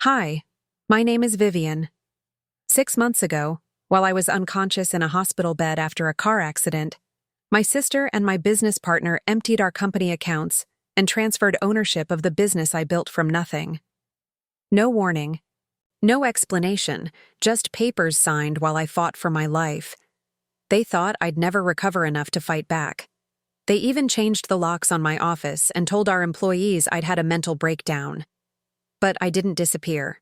Hi, my name is Vivian. 6 months ago, while I was unconscious in a hospital bed after a car accident, my sister and my business partner emptied our company accounts and transferred ownership of the business I built from nothing. No warning, no explanation, just papers signed while I fought for my life. They thought I'd never recover enough to fight back. They even changed the locks on my office and told our employees I'd had a mental breakdown. But I didn't disappear.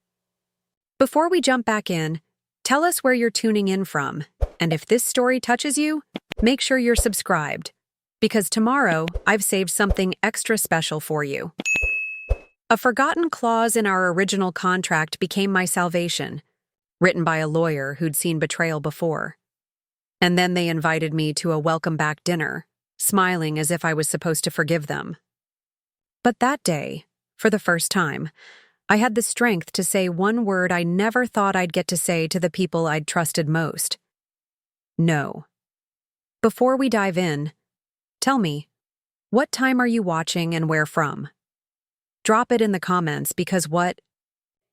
Before we jump back in, tell us where you're tuning in from, and if this story touches you, make sure you're subscribed, because tomorrow I've saved something extra special for you. A forgotten clause in our original contract became my salvation, written by a lawyer who'd seen betrayal before. And then they invited me to a welcome-back dinner, smiling as if I was supposed to forgive them. But that day, for the first time, I had the strength to say one word I never thought I'd get to say to the people I'd trusted most. No. Before we dive in, tell me, what time are you watching and where from? Drop it in the comments because what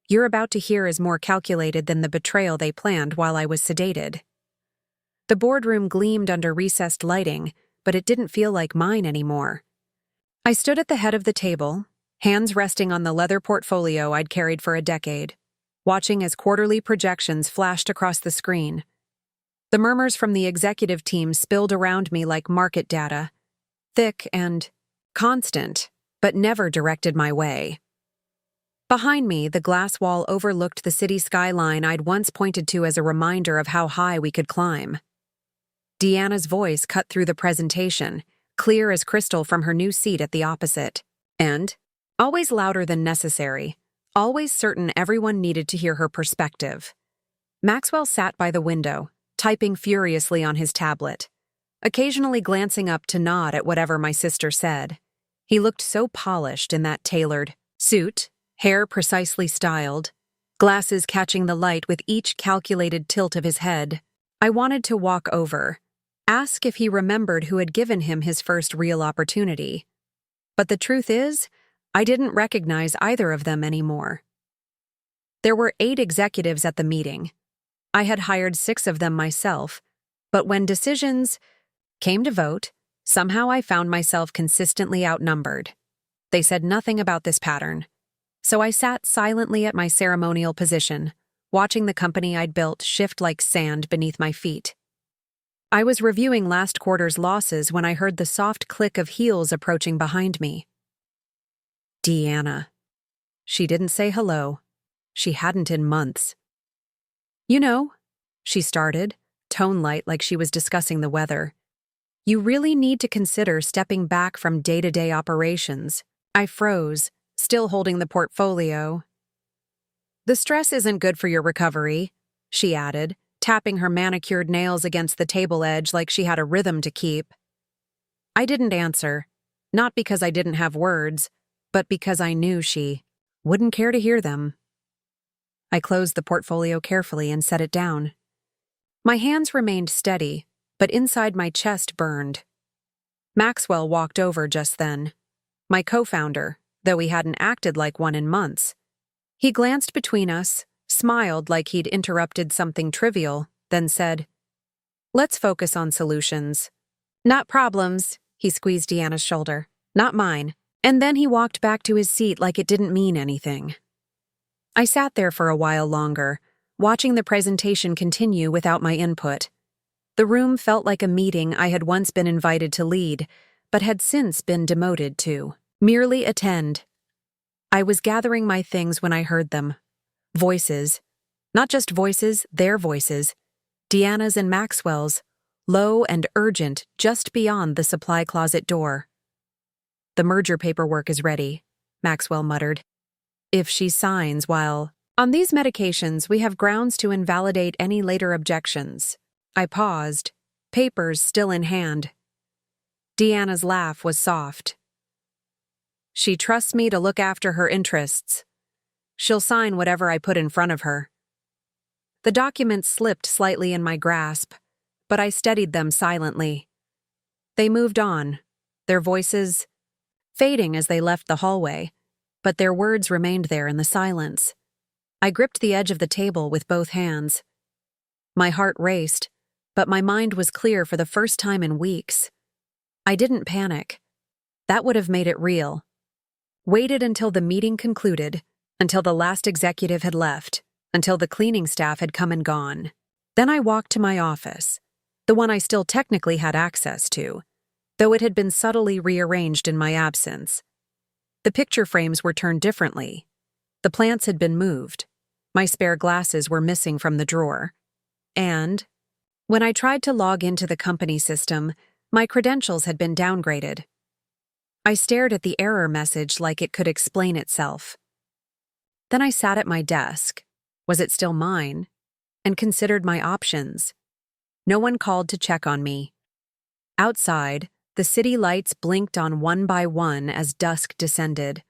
you're about to hear is more calculated than the betrayal they planned while I was sedated. The boardroom gleamed under recessed lighting, but it didn't feel like mine anymore. I stood at the head of the table, hands resting on the leather portfolio I'd carried for a decade, watching as quarterly projections flashed across the screen. The murmurs from the executive team spilled around me like market data, thick and constant, but never directed my way. Behind me, the glass wall overlooked the city skyline I'd once pointed to as a reminder of how high we could climb. Deanna's voice cut through the presentation, clear as crystal from her new seat at the opposite. And, always louder than necessary, always certain everyone needed to hear her perspective. Maxwell sat by the window, typing furiously on his tablet, occasionally glancing up to nod at whatever my sister said. He looked so polished in that tailored suit, hair precisely styled, glasses catching the light with each calculated tilt of his head. I wanted to walk over, ask if he remembered who had given him his first real opportunity. But the truth is, I didn't recognize either of them anymore. There were 8 executives at the meeting. I had hired 6 of them myself, but when decisions came to vote, somehow I found myself consistently outnumbered. They said nothing about this pattern, so I sat silently at my ceremonial position, watching the company I'd built shift like sand beneath my feet. I was reviewing last quarter's losses when I heard the soft click of heels approaching behind me. Deanna. She didn't say hello. She hadn't in months. You know, she started, tone light like she was discussing the weather. You really need to consider stepping back from day-to-day operations. I froze, still holding the portfolio. The stress isn't good for your recovery, she added, tapping her manicured nails against the table edge like she had a rhythm to keep. I didn't answer, not because I didn't have words, but because I knew she wouldn't care to hear them. I closed the portfolio carefully and set it down. My hands remained steady, but inside my chest burned. Maxwell walked over just then. My co-founder, though he hadn't acted like one in months. He glanced between us, smiled like he'd interrupted something trivial, then said, "Let's focus on solutions." "Not problems," he squeezed Deanna's shoulder. "Not mine." And then he walked back to his seat like it didn't mean anything. I sat there for a while longer, watching the presentation continue without my input. The room felt like a meeting I had once been invited to lead, but had since been demoted to merely attend. I was gathering my things when I heard them. Voices. Not just voices, their voices. Deanna's and Maxwell's, low and urgent just beyond the supply closet door. "The merger paperwork is ready," Maxwell muttered. "If she signs while on these medications, we have grounds to invalidate any later objections." I paused, papers still in hand. Deanna's laugh was soft. "She trusts me to look after her interests. She'll sign whatever I put in front of her." The documents slipped slightly in my grasp, but I steadied them silently. They moved on, their voices fading as they left the hallway, but their words remained there in the silence. I gripped the edge of the table with both hands. My heart raced, but my mind was clear for the first time in weeks. I didn't panic. That would have made it real. Waited until the meeting concluded, until the last executive had left, until the cleaning staff had come and gone. Then I walked to my office, the one I still technically had access to, though it had been subtly rearranged in my absence. The picture frames were turned differently. The plants had been moved. My spare glasses were missing from the drawer. And, when I tried to log into the company system, my credentials had been downgraded. I stared at the error message like it could explain itself. Then I sat at my desk, was it still mine, and considered my options. No one called to check on me. Outside, the city lights blinked on one by one as dusk descended,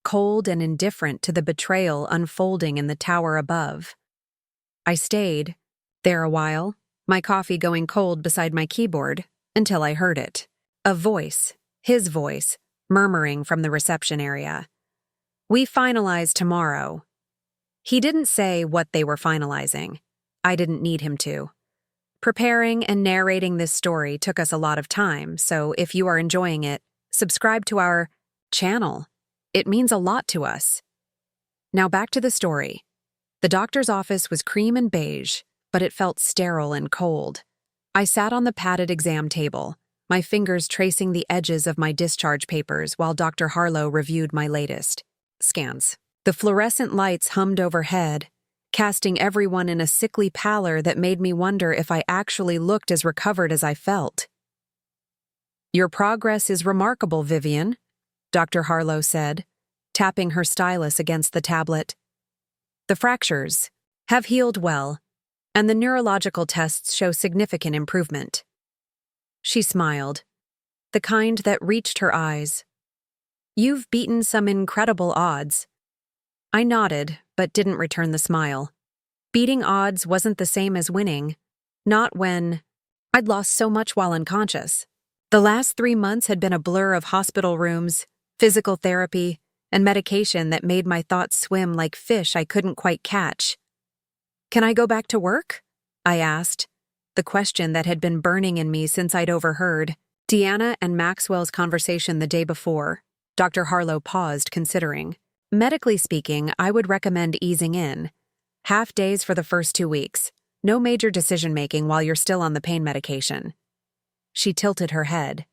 cold and indifferent to the betrayal unfolding in the tower above. I stayed there a while, my coffee going cold beside my keyboard, until I heard it. A voice, his voice, murmuring from the reception area. "We finalize tomorrow." He didn't say what they were finalizing. I didn't need him to. Preparing and narrating this story took us a lot of time, so if you are enjoying it, subscribe to our channel. It means a lot to us. Now back to the story. The doctor's office was cream and beige, but it felt sterile and cold. I sat on the padded exam table, my fingers tracing the edges of my discharge papers while Dr. Harlow reviewed my latest scans. The fluorescent lights hummed overhead, casting everyone in a sickly pallor that made me wonder if I actually looked as recovered as I felt. "Your progress is remarkable, Vivian," Dr. Harlow said, tapping her stylus against the tablet. "The fractures have healed well, and the neurological tests show significant improvement." She smiled, the kind that reached her eyes. "You've beaten some incredible odds." I nodded, but didn't return the smile. Beating odds wasn't the same as winning, not when I'd lost so much while unconscious. The last 3 months had been a blur of hospital rooms, physical therapy, and medication that made my thoughts swim like fish I couldn't quite catch. "Can I go back to work?" I asked, the question that had been burning in me since I'd overheard Deanna and Maxwell's conversation the day before. Dr. Harlow paused, considering. "Medically speaking, I would recommend easing in. Half days for the first 2 weeks. No major decision-making while you're still on the pain medication." She tilted her head.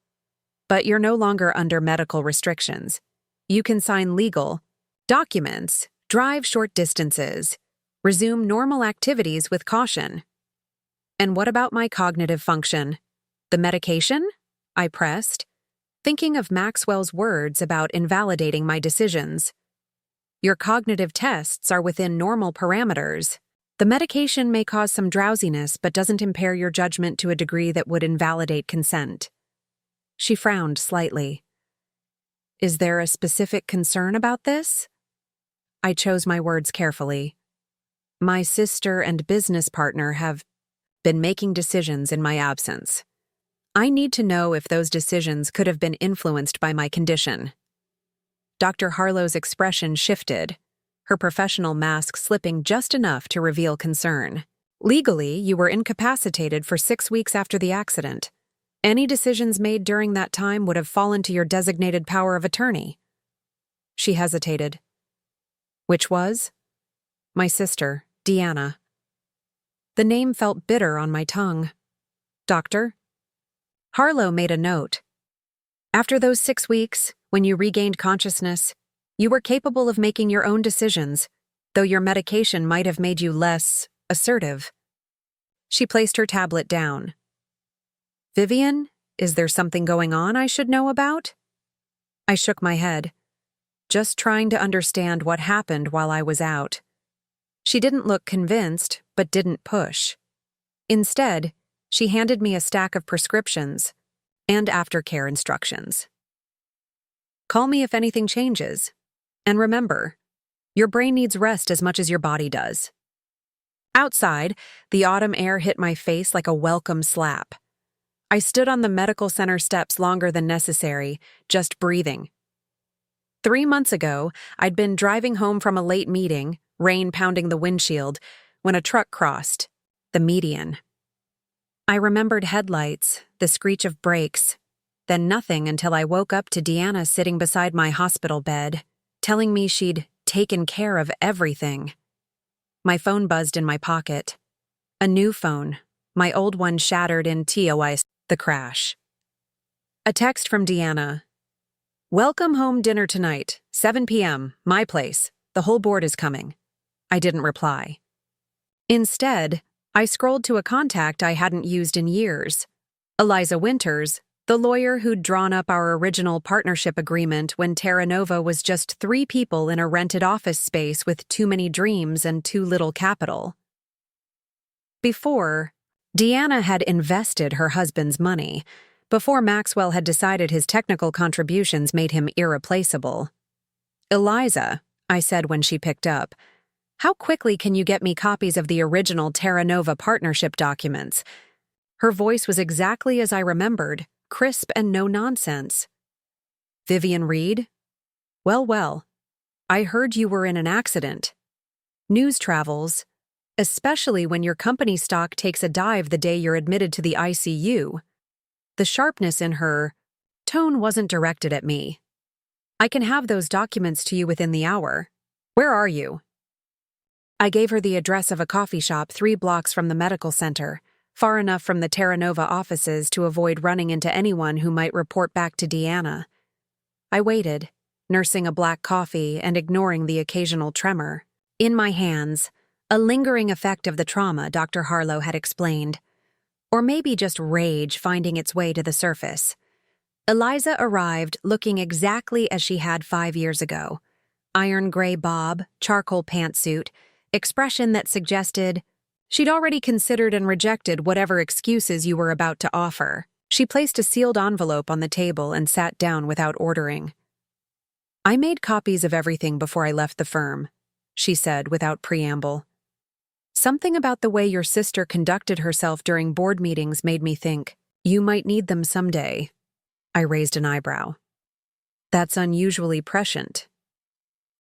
"But you're no longer under medical restrictions. You can sign legal documents, drive short distances, resume normal activities with caution." "And what about my cognitive function? The medication?" I pressed, thinking of Maxwell's words about invalidating my decisions. "Your cognitive tests are within normal parameters. The medication may cause some drowsiness but doesn't impair your judgment to a degree that would invalidate consent." She frowned slightly. "Is there a specific concern about this?" I chose my words carefully. "My sister and business partner have been making decisions in my absence. I need to know if those decisions could have been influenced by my condition." Dr. Harlow's expression shifted, her professional mask slipping just enough to reveal concern. "Legally, you were incapacitated for 6 weeks after the accident. Any decisions made during that time would have fallen to your designated power of attorney." She hesitated. "Which was?" "My sister, Deanna." The name felt bitter on my tongue. "Doctor?" Harlow made a note. "After those 6 weeks, when you regained consciousness, you were capable of making your own decisions, though your medication might have made you less assertive." She placed her tablet down. "Vivian, is there something going on I should know about?" I shook my head, just trying to understand what happened while I was out. She didn't look convinced, but didn't push. Instead, she handed me a stack of prescriptions and aftercare instructions. "Call me if anything changes. And remember, your brain needs rest as much as your body does." Outside, the autumn air hit my face like a welcome slap. I stood on the medical center steps longer than necessary, just breathing. 3 months ago, I'd been driving home from a late meeting, rain pounding the windshield, when a truck crossed the median. I remembered headlights, the screech of brakes, then nothing until I woke up to Deanna sitting beside my hospital bed, telling me she'd taken care of everything. My phone buzzed in my pocket. A new phone, my old one shattered in TOI, the crash. A text from Deanna. "Welcome home dinner tonight, 7 p.m., my place. The whole board is coming." I didn't reply. Instead, I scrolled to a contact I hadn't used in years. Eliza Winters, the lawyer who'd drawn up our original partnership agreement when Terra Nova was just 3 people in a rented office space with too many dreams and too little capital. Before, Deanna had invested her husband's money, before Maxwell had decided his technical contributions made him irreplaceable. "Eliza," I said when she picked up, "how quickly can you get me copies of the original Terra Nova partnership documents?" Her voice was exactly as I remembered, crisp and no nonsense. "Vivian Reed? Well, I heard you were in an accident. News travels, especially when your company stock takes a dive the day you're admitted to the ICU." The sharpness in her tone wasn't directed at me. "I can have those documents to you within the hour. Where are you?" I gave her the address of a coffee shop 3 blocks from the medical center, far enough from the Terra Nova offices to avoid running into anyone who might report back to Deanna. I waited, nursing a black coffee and ignoring the occasional tremor. In my hands, a lingering effect of the trauma Dr. Harlow had explained. Or maybe just rage finding its way to the surface. Eliza arrived looking exactly as she had 5 years ago. Iron gray bob, charcoal pantsuit, expression that suggested she'd already considered and rejected whatever excuses you were about to offer. She placed a sealed envelope on the table and sat down without ordering. "I made copies of everything before I left the firm," she said without preamble. "Something about the way your sister conducted herself during board meetings made me think, you might need them someday." I raised an eyebrow. "That's unusually prescient."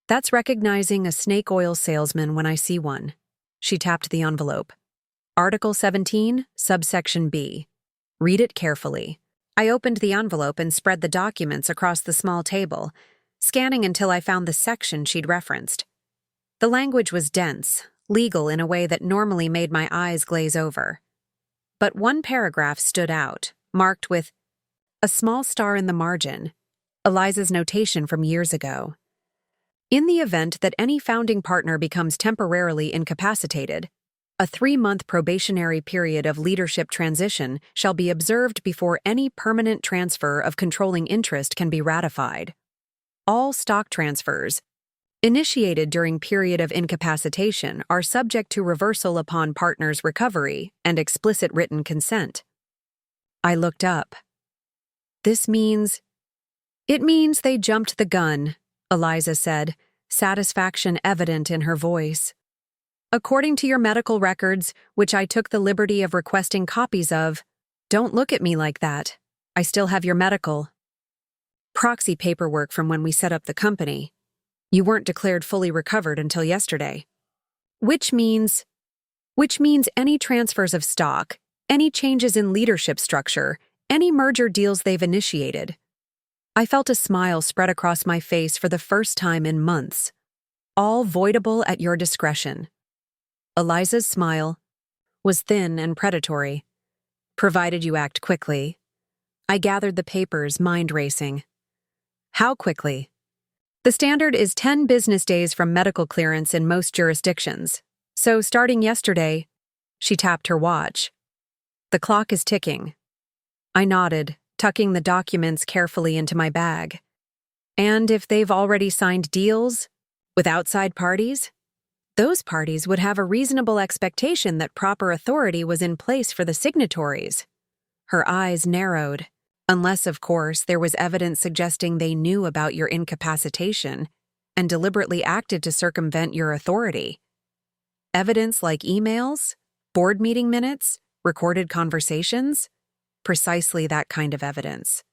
"That's recognizing a snake oil salesman when I see one." She tapped the envelope. "Article 17, subsection B. Read it carefully." I opened the envelope and spread the documents across the small table, scanning until I found the section she'd referenced. The language was dense, legal in a way that normally made my eyes glaze over. But one paragraph stood out, marked with a small star in the margin, Eliza's notation from years ago. "In the event that any founding partner becomes temporarily incapacitated, a 3-month probationary period of leadership transition shall be observed before any permanent transfer of controlling interest can be ratified. All stock transfers initiated during period of incapacitation are subject to reversal upon partner's recovery and explicit written consent." I looked up. "It means they jumped the gun," Eliza said, satisfaction evident in her voice. "According to your medical records, which I took the liberty of requesting copies of." "Don't look at me like that. I still have your medical proxy paperwork from when we set up the company. You weren't declared fully recovered until yesterday." Which means any transfers of stock, any changes in leadership structure, any merger deals they've initiated." I felt a smile spread across my face for the first time in months. "All voidable at your discretion." Eliza's smile was thin and predatory. "Provided you act quickly." I gathered the papers, mind racing. "How quickly?" "The standard is 10 business days from medical clearance in most jurisdictions. So starting yesterday," she tapped her watch. "The clock is ticking." I nodded, tucking the documents carefully into my bag. "And if they've already signed deals with outside parties, those parties would have a reasonable expectation that proper authority was in place for the signatories." Her eyes narrowed. "Unless, of course, there was evidence suggesting they knew about your incapacitation and deliberately acted to circumvent your authority. Evidence like emails, board meeting minutes, recorded conversations? Precisely that kind of evidence."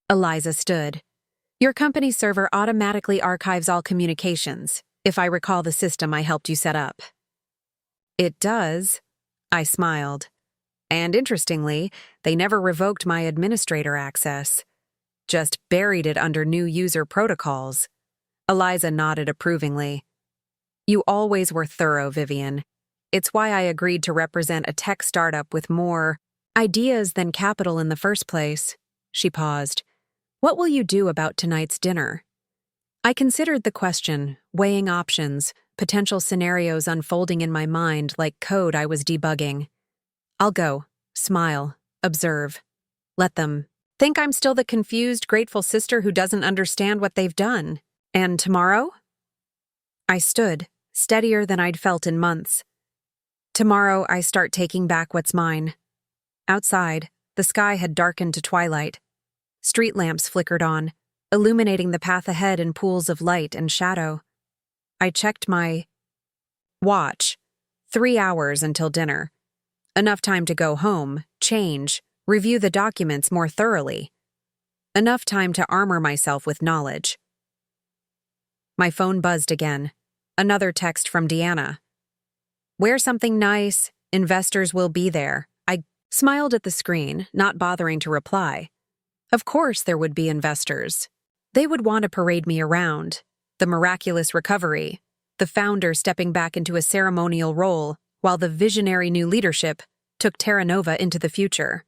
Eliza stood. "Your company's server automatically archives all communications. if I recall the system I helped you set up. It does, I smiled. And interestingly, they never revoked my administrator access, just buried it under new user protocols. Eliza nodded approvingly. You always were thorough, Vivian. It's why I agreed to represent a tech startup with more ideas than capital in the first place. She paused. What will you do about tonight's dinner? I considered the question, weighing options, potential scenarios unfolding in my mind like code I was debugging. I'll go, smile, observe. Let them think I'm still the confused, grateful sister who doesn't understand what they've done. And tomorrow? I stood, steadier than I'd felt in months. Tomorrow I start taking back what's mine. Outside, the sky had darkened to twilight. Street lamps flickered on, illuminating the path ahead in pools of light and shadow. I checked my watch. 3 hours until dinner. Enough time to go home, change, review the documents more thoroughly. Enough time to armor myself with knowledge. My phone buzzed again. Another text from Deanna. Wear something nice. Investors will be there. I smiled at the screen, not bothering to reply. Of course there would be investors. They would want to parade me around. The miraculous recovery. The founder stepping back into a ceremonial role, while the visionary new leadership took Terra Nova into the future.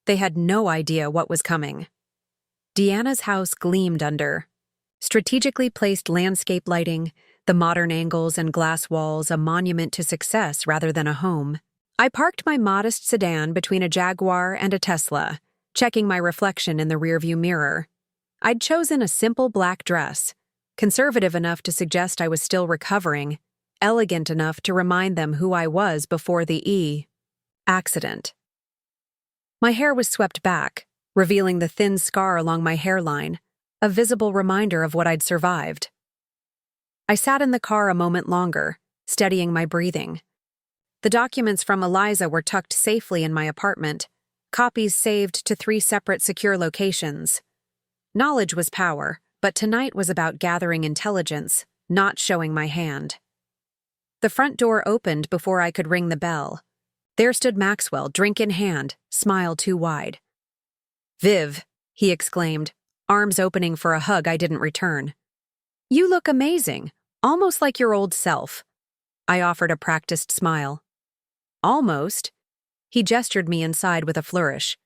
They had no idea what was coming. Deanna's house gleamed under strategically placed landscape lighting, the modern angles and glass walls a monument to success rather than a home. I parked my modest sedan between a Jaguar and a Tesla, checking my reflection in the rearview mirror. I'd chosen a simple black dress, conservative enough to suggest I was still recovering, elegant enough to remind them who I was before the accident. My hair was swept back, revealing the thin scar along my hairline, a visible reminder of what I'd survived. I sat in the car a moment longer, steadying my breathing. The documents from Eliza were tucked safely in my apartment, copies saved to 3 separate secure locations. Knowledge was power, but tonight was about gathering intelligence, not showing my hand. The front door opened before I could ring the bell. There stood Maxwell, drink in hand, smile too wide. "Viv," he exclaimed, arms opening for a hug I didn't return. "You look amazing, almost like your old self." I offered a practiced smile. "Almost." He gestured me inside with a flourish.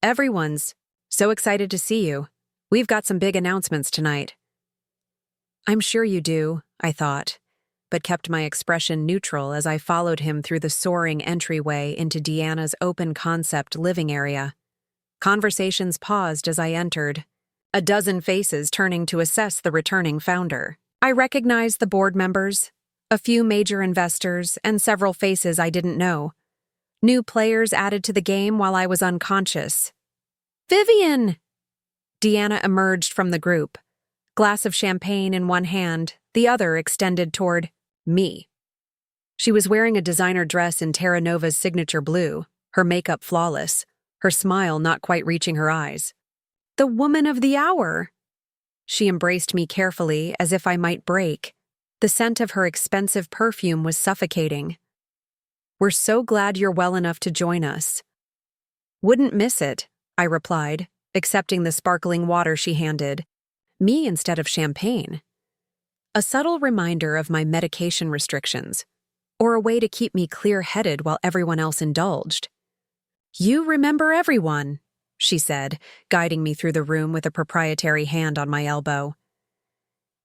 "Everyone's so excited to see you. We've got some big announcements tonight." I'm sure you do, I thought, but kept my expression neutral as I followed him through the soaring entryway into Deanna's open-concept living area. Conversations paused as I entered, a dozen faces turning to assess the returning founder. I recognized the board members, a few major investors, and several faces I didn't know. New players added to the game while I was unconscious. "Vivian!" Deanna emerged from the group, glass of champagne in one hand, the other extended toward me. She was wearing a designer dress in Terra Nova's signature blue, her makeup flawless, her smile not quite reaching her eyes. "The woman of the hour!" She embraced me carefully as if I might break. The scent of her expensive perfume was suffocating. "We're so glad you're well enough to join us." "Wouldn't miss it," I replied, accepting the sparkling water she handed. Me instead of champagne. A subtle reminder of my medication restrictions, or a way to keep me clear-headed while everyone else indulged. "You remember everyone," she said, guiding me through the room with a proprietary hand on my elbow.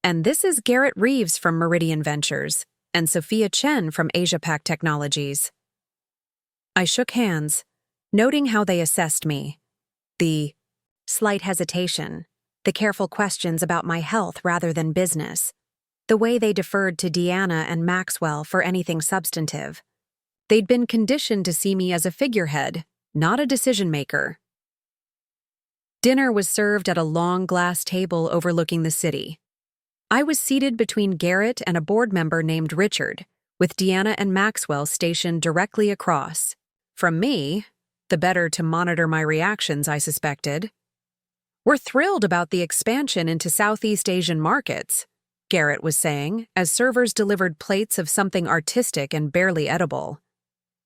"And this is Garrett Reeves from Meridian Ventures, and Sophia Chen from AsiaPac Technologies." I shook hands, noting how they assessed me. The slight hesitation, the careful questions about my health rather than business, the way they deferred to Deanna and Maxwell for anything substantive. They'd been conditioned to see me as a figurehead, not a decision-maker. Dinner was served at a long glass table overlooking the city. I was seated between Garrett and a board member named Richard, with Deanna and Maxwell stationed directly across. From me, the better to monitor my reactions, I suspected. "We're thrilled about the expansion into Southeast Asian markets," Garrett was saying, as servers delivered plates of something artistic and barely edible.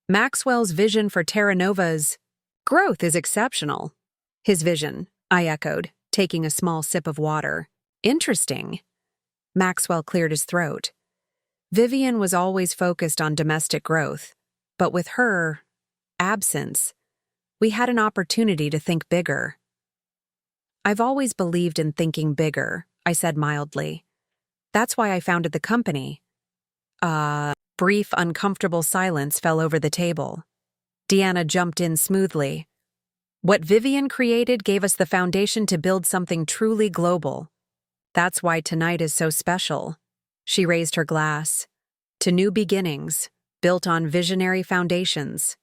Maxwell's vision for Terra Nova's growth is exceptional. His vision, I echoed, taking a small sip of water. Interesting. Maxwell cleared his throat. Vivian was always focused on domestic growth, but with her absence, we had an opportunity to think bigger. I've always believed in thinking bigger, I said mildly. That's why I founded the company. Brief, uncomfortable silence fell over the table. Deanna jumped in smoothly. What Vivian created gave us the foundation to build something truly global. That's why tonight is so special. She raised her glass. To new beginnings, built on visionary foundations.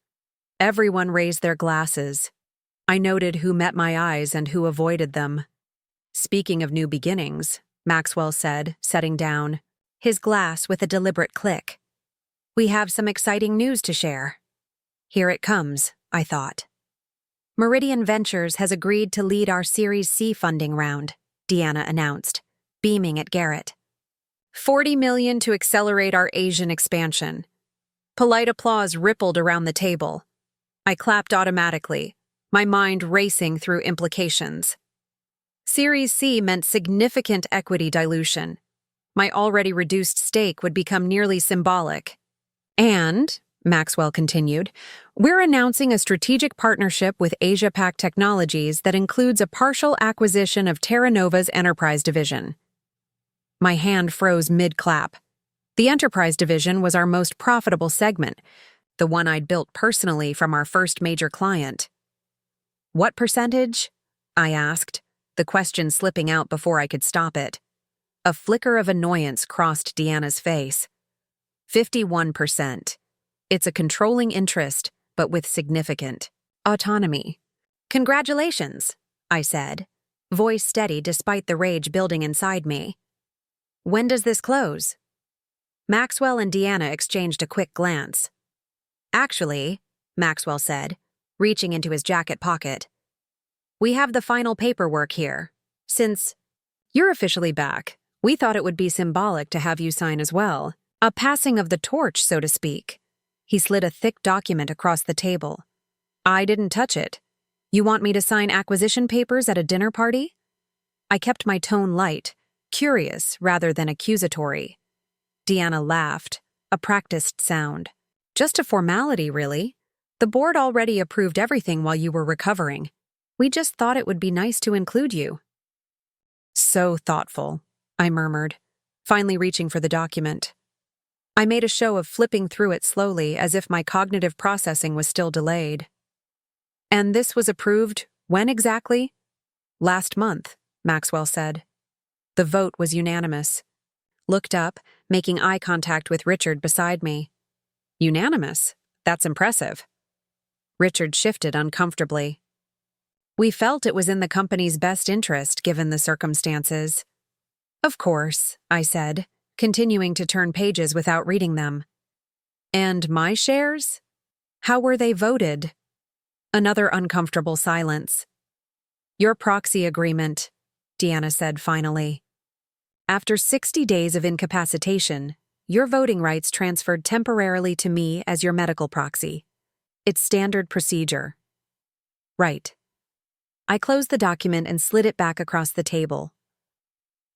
Everyone raised their glasses. I noted who met my eyes and who avoided them. Speaking of new beginnings, Maxwell said, setting down, his glass with a deliberate click. We have some exciting news to share. Here it comes, I thought. Meridian Ventures has agreed to lead our Series C funding round, Deanna announced, beaming at Garrett. $40 million to accelerate our Asian expansion. Polite applause rippled around the table. I clapped automatically, my mind racing through implications. Series C meant significant equity dilution. My already reduced stake would become nearly symbolic. And, Maxwell continued, we're announcing a strategic partnership with Asia Pac Technologies that includes a partial acquisition of Terra Nova's enterprise division. My hand froze mid-clap. The enterprise division was our most profitable segment, the one I'd built personally from our first major client. What percentage? I asked, the question slipping out before I could stop it. A flicker of annoyance crossed Deanna's face. 51%. It's a controlling interest, but with significant autonomy. Congratulations, I said, voice steady despite the rage building inside me. When does this close? Maxwell and Deanna exchanged a quick glance. Actually, Maxwell said, reaching into his jacket pocket, we have the final paperwork here. Since you're officially back, we thought it would be symbolic to have you sign as well. A passing of the torch, so to speak. He slid a thick document across the table. I didn't touch it. You want me to sign acquisition papers at a dinner party? I kept my tone light, curious rather than accusatory. Deanna laughed, a practiced sound. Just a formality, really. The board already approved everything while you were recovering. We just thought it would be nice to include you. So thoughtful, I murmured, finally reaching for the document. I made a show of flipping through it slowly as if my cognitive processing was still delayed. And this was approved when exactly? Last month, Maxwell said. The vote was unanimous. Looked up, making eye contact with Richard beside me. Unanimous? That's impressive. Richard shifted uncomfortably. We felt it was in the company's best interest given the circumstances. Of course, I said, continuing to turn pages without reading them. And my shares? How were they voted? Another uncomfortable silence. Your proxy agreement, Deanna said finally. After 60 days of incapacitation, your voting rights transferred temporarily to me as your medical proxy. It's standard procedure. Right. I closed the document and slid it back across the table.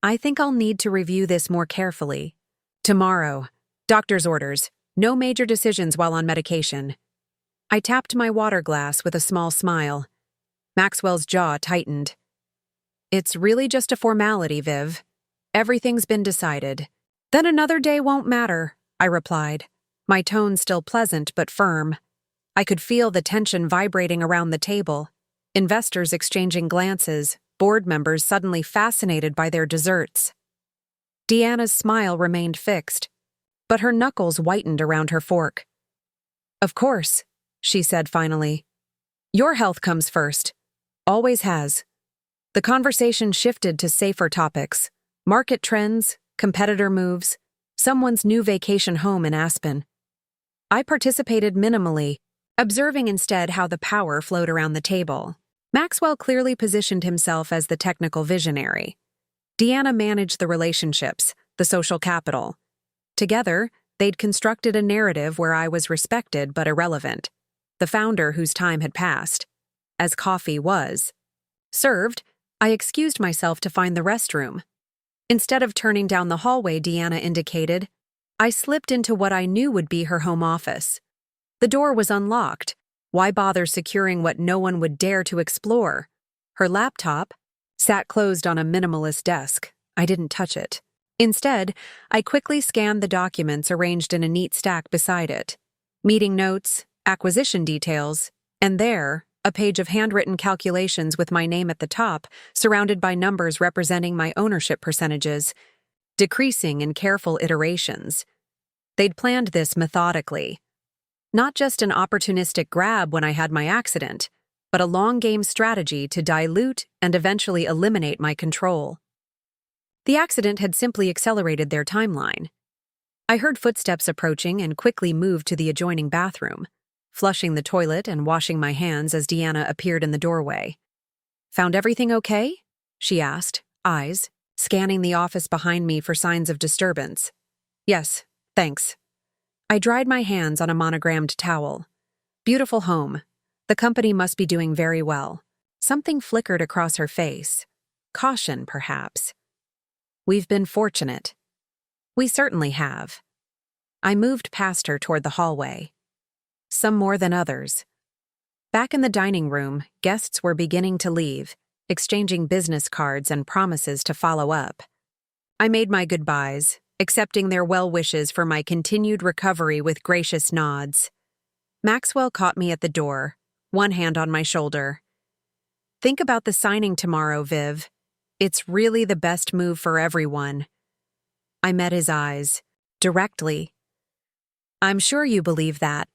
I think I'll need to review this more carefully. Tomorrow. Doctor's orders. No major decisions while on medication. I tapped my water glass with a small smile. Maxwell's jaw tightened. It's really just a formality, Viv. Everything's been decided. Then another day won't matter, I replied, my tone still pleasant but firm. I could feel the tension vibrating around the table. Investors exchanging glances, board members suddenly fascinated by their desserts. Deanna's smile remained fixed, but her knuckles whitened around her fork. Of course, she said finally. Your health comes first. Always has. The conversation shifted to safer topics. Market trends, competitor moves, someone's new vacation home in Aspen. I participated minimally, observing instead how the power flowed around the table. Maxwell clearly positioned himself as the technical visionary. Deanna managed the relationships, the social capital. Together, they'd constructed a narrative where I was respected but irrelevant, the founder whose time had passed. As coffee was served, I excused myself to find the restroom. Instead of turning down the hallway Deanna indicated, I slipped into what I knew would be her home office. The door was unlocked. Why bother securing what no one would dare to explore? Her laptop sat closed on a minimalist desk. I didn't touch it. Instead, I quickly scanned the documents arranged in a neat stack beside it. Meeting notes, acquisition details, and there, a page of handwritten calculations with my name at the top, surrounded by numbers representing my ownership percentages, decreasing in careful iterations. They'd planned this methodically. Not just an opportunistic grab when I had my accident, but a long-game strategy to dilute and eventually eliminate my control. The accident had simply accelerated their timeline. I heard footsteps approaching and quickly moved to the adjoining bathroom, flushing the toilet and washing my hands as Deanna appeared in the doorway. "Found everything okay?" she asked, eyes scanning the office behind me for signs of disturbance. "Yes, thanks." I dried my hands on a monogrammed towel. Beautiful home. The company must be doing very well. Something flickered across her face. Caution, perhaps. "We've been fortunate." "We certainly have." I moved past her toward the hallway. Some more than others. Back in the dining room, guests were beginning to leave, exchanging business cards and promises to follow up. I made my goodbyes, accepting their well wishes for my continued recovery with gracious nods. Maxwell caught me at the door, one hand on my shoulder. "Think about the signing tomorrow, Viv. It's really the best move for everyone." I met his eyes, directly. "I'm sure you believe that."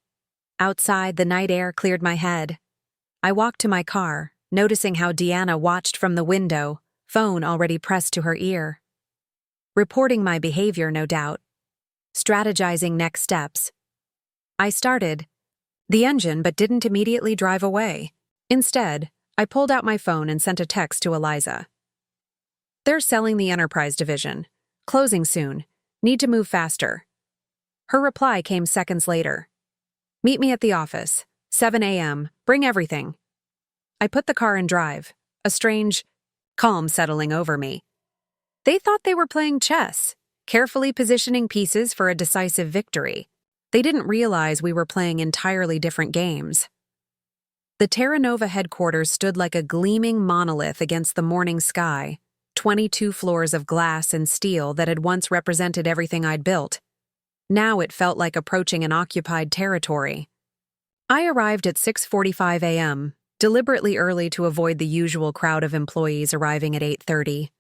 Outside, the night air cleared my head. I walked to my car, noticing how Deanna watched from the window, phone already pressed to her ear. Reporting my behavior, no doubt. Strategizing next steps. I started the engine but didn't immediately drive away. Instead, I pulled out my phone and sent a text to Eliza. "They're selling the enterprise division. Closing soon. Need to move faster." Her reply came seconds later. "Meet me at the office. 7 a.m. Bring everything." I put the car in drive, a strange calm settling over me. They thought they were playing chess, carefully positioning pieces for a decisive victory. They didn't realize we were playing entirely different games. The Terra Nova headquarters stood like a gleaming monolith against the morning sky, 22 floors of glass and steel that had once represented everything I'd built. Now it felt like approaching an occupied territory. I arrived at 6:45 a.m., deliberately early to avoid the usual crowd of employees arriving at 8:30.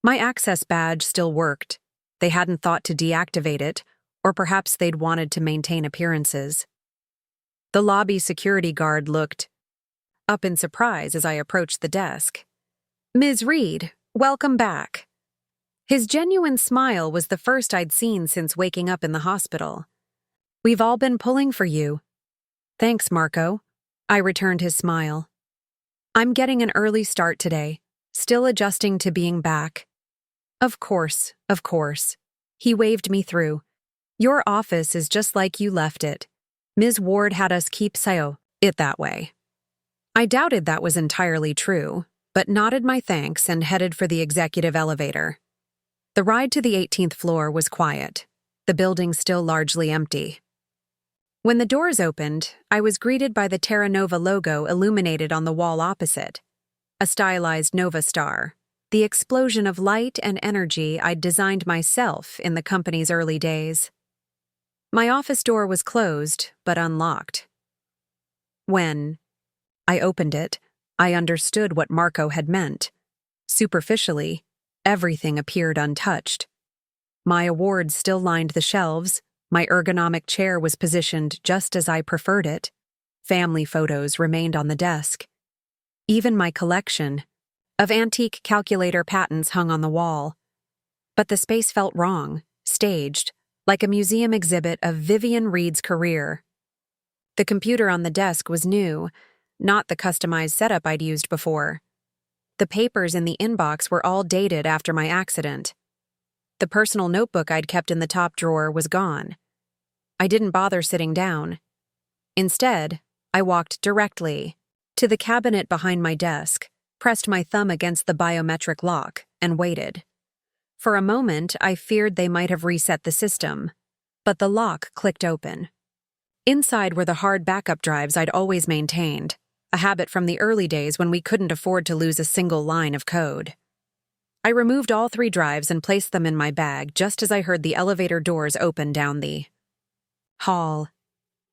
My access badge still worked. They hadn't thought to deactivate it, or perhaps they'd wanted to maintain appearances. The lobby security guard looked up in surprise as I approached the desk. "Ms. Reed, welcome back." His genuine smile was the first I'd seen since waking up in the hospital. "We've all been pulling for you." "Thanks, Marco." I returned his smile. "I'm getting an early start today, still adjusting to being back." Of course, of course." He waved me through. "Your office is just like you left it. Ms. Ward had us keep it that way." I doubted that was entirely true, but nodded my thanks and headed for the executive elevator. The ride to the 18th floor was quiet, the building still largely empty. When the doors opened, I was greeted by the Terra Nova logo illuminated on the wall opposite. A stylized Nova star, the explosion of light and energy I'd designed myself in the company's early days. My office door was closed, but unlocked. When I opened it, I understood what Marco had meant. Superficially, everything appeared untouched. My awards still lined the shelves, my ergonomic chair was positioned just as I preferred it, family photos remained on the desk. Even my collection of antique calculator patents hung on the wall. But the space felt wrong, staged, like a museum exhibit of Vivian Reed's career. The computer on the desk was new, not the customized setup I'd used before. The papers in the inbox were all dated after my accident. The personal notebook I'd kept in the top drawer was gone. I didn't bother sitting down. Instead, I walked directly to the cabinet behind my desk, pressed my thumb against the biometric lock, and waited. For a moment, I feared they might have reset the system, but the lock clicked open. Inside were the hard backup drives I'd always maintained, a habit from the early days when we couldn't afford to lose a single line of code. I removed all 3 drives and placed them in my bag just as I heard the elevator doors open down the hall.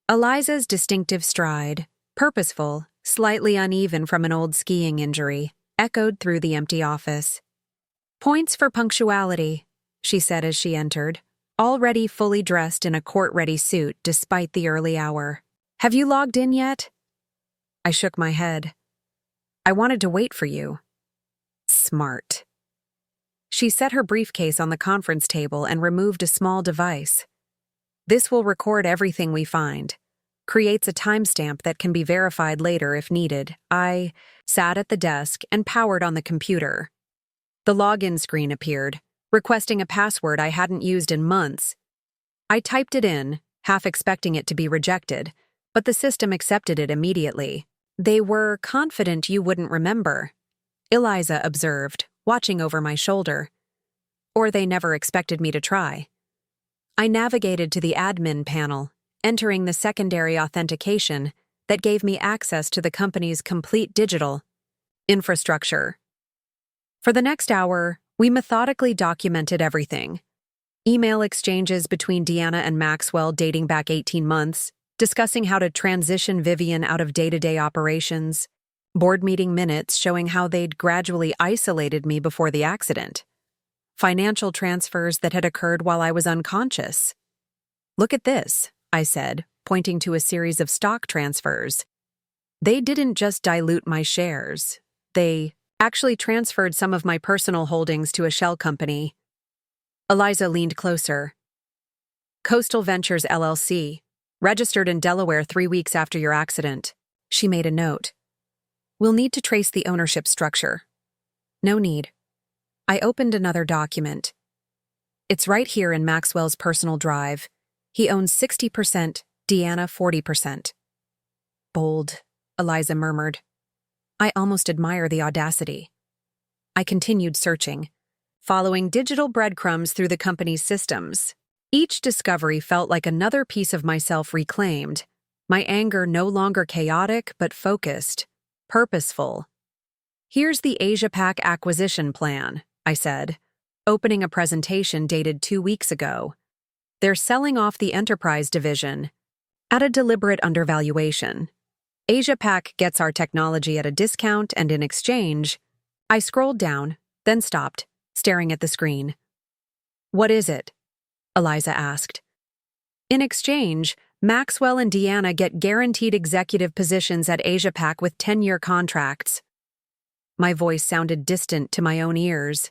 Eliza's distinctive stride, purposeful, slightly uneven from an old skiing injury, echoed through the empty office. "Points for punctuality," she said as she entered, already fully dressed in a court-ready suit despite the early hour. "Have you logged in yet?" I shook my head. "I wanted to wait for you." Smart. She set her briefcase on the conference table and removed a small device. "This will record everything we find. Creates a timestamp that can be verified later if needed." I sat at the desk and powered on the computer. The login screen appeared, requesting a password I hadn't used in months. I typed it in, half expecting it to be rejected, but the system accepted it immediately. "They were confident you wouldn't remember," Eliza observed, watching over my shoulder. "Or they never expected me to try." I navigated to the admin panel, entering the secondary authentication that gave me access to the company's complete digital infrastructure. For the next hour, we methodically documented everything. Email exchanges between Deanna and Maxwell dating back 18 months, discussing how to transition Vivian out of day-to-day operations, board meeting minutes showing how they'd gradually isolated me before the accident, financial transfers that had occurred while I was unconscious. "Look at this," I said, pointing to a series of stock transfers. "They didn't just dilute my shares. They actually transferred some of my personal holdings to a shell company." Eliza leaned closer. "Coastal Ventures LLC, registered in Delaware 3 weeks after your accident." She made a note. "We'll need to trace the ownership structure." "No need." I opened another document. "It's right here in Maxwell's personal drive. He owns 60%, Deanna 40%. "Bold," Eliza murmured. I almost admire the audacity. I continued searching, following digital breadcrumbs through the company's systems. Each discovery felt like another piece of myself reclaimed, my anger no longer chaotic but focused, purposeful. "Here's the Asia-Pac acquisition plan," I said, opening a presentation dated 2 weeks ago. "They're selling off the enterprise division at a deliberate undervaluation. Asia-Pac gets our technology at a discount, and in exchange..." I scrolled down, then stopped, staring at the screen. "What is it?" Eliza asked. "In exchange, Maxwell and Deanna get guaranteed executive positions at Asia-Pac with 10-year contracts." My voice sounded distant to my own ears.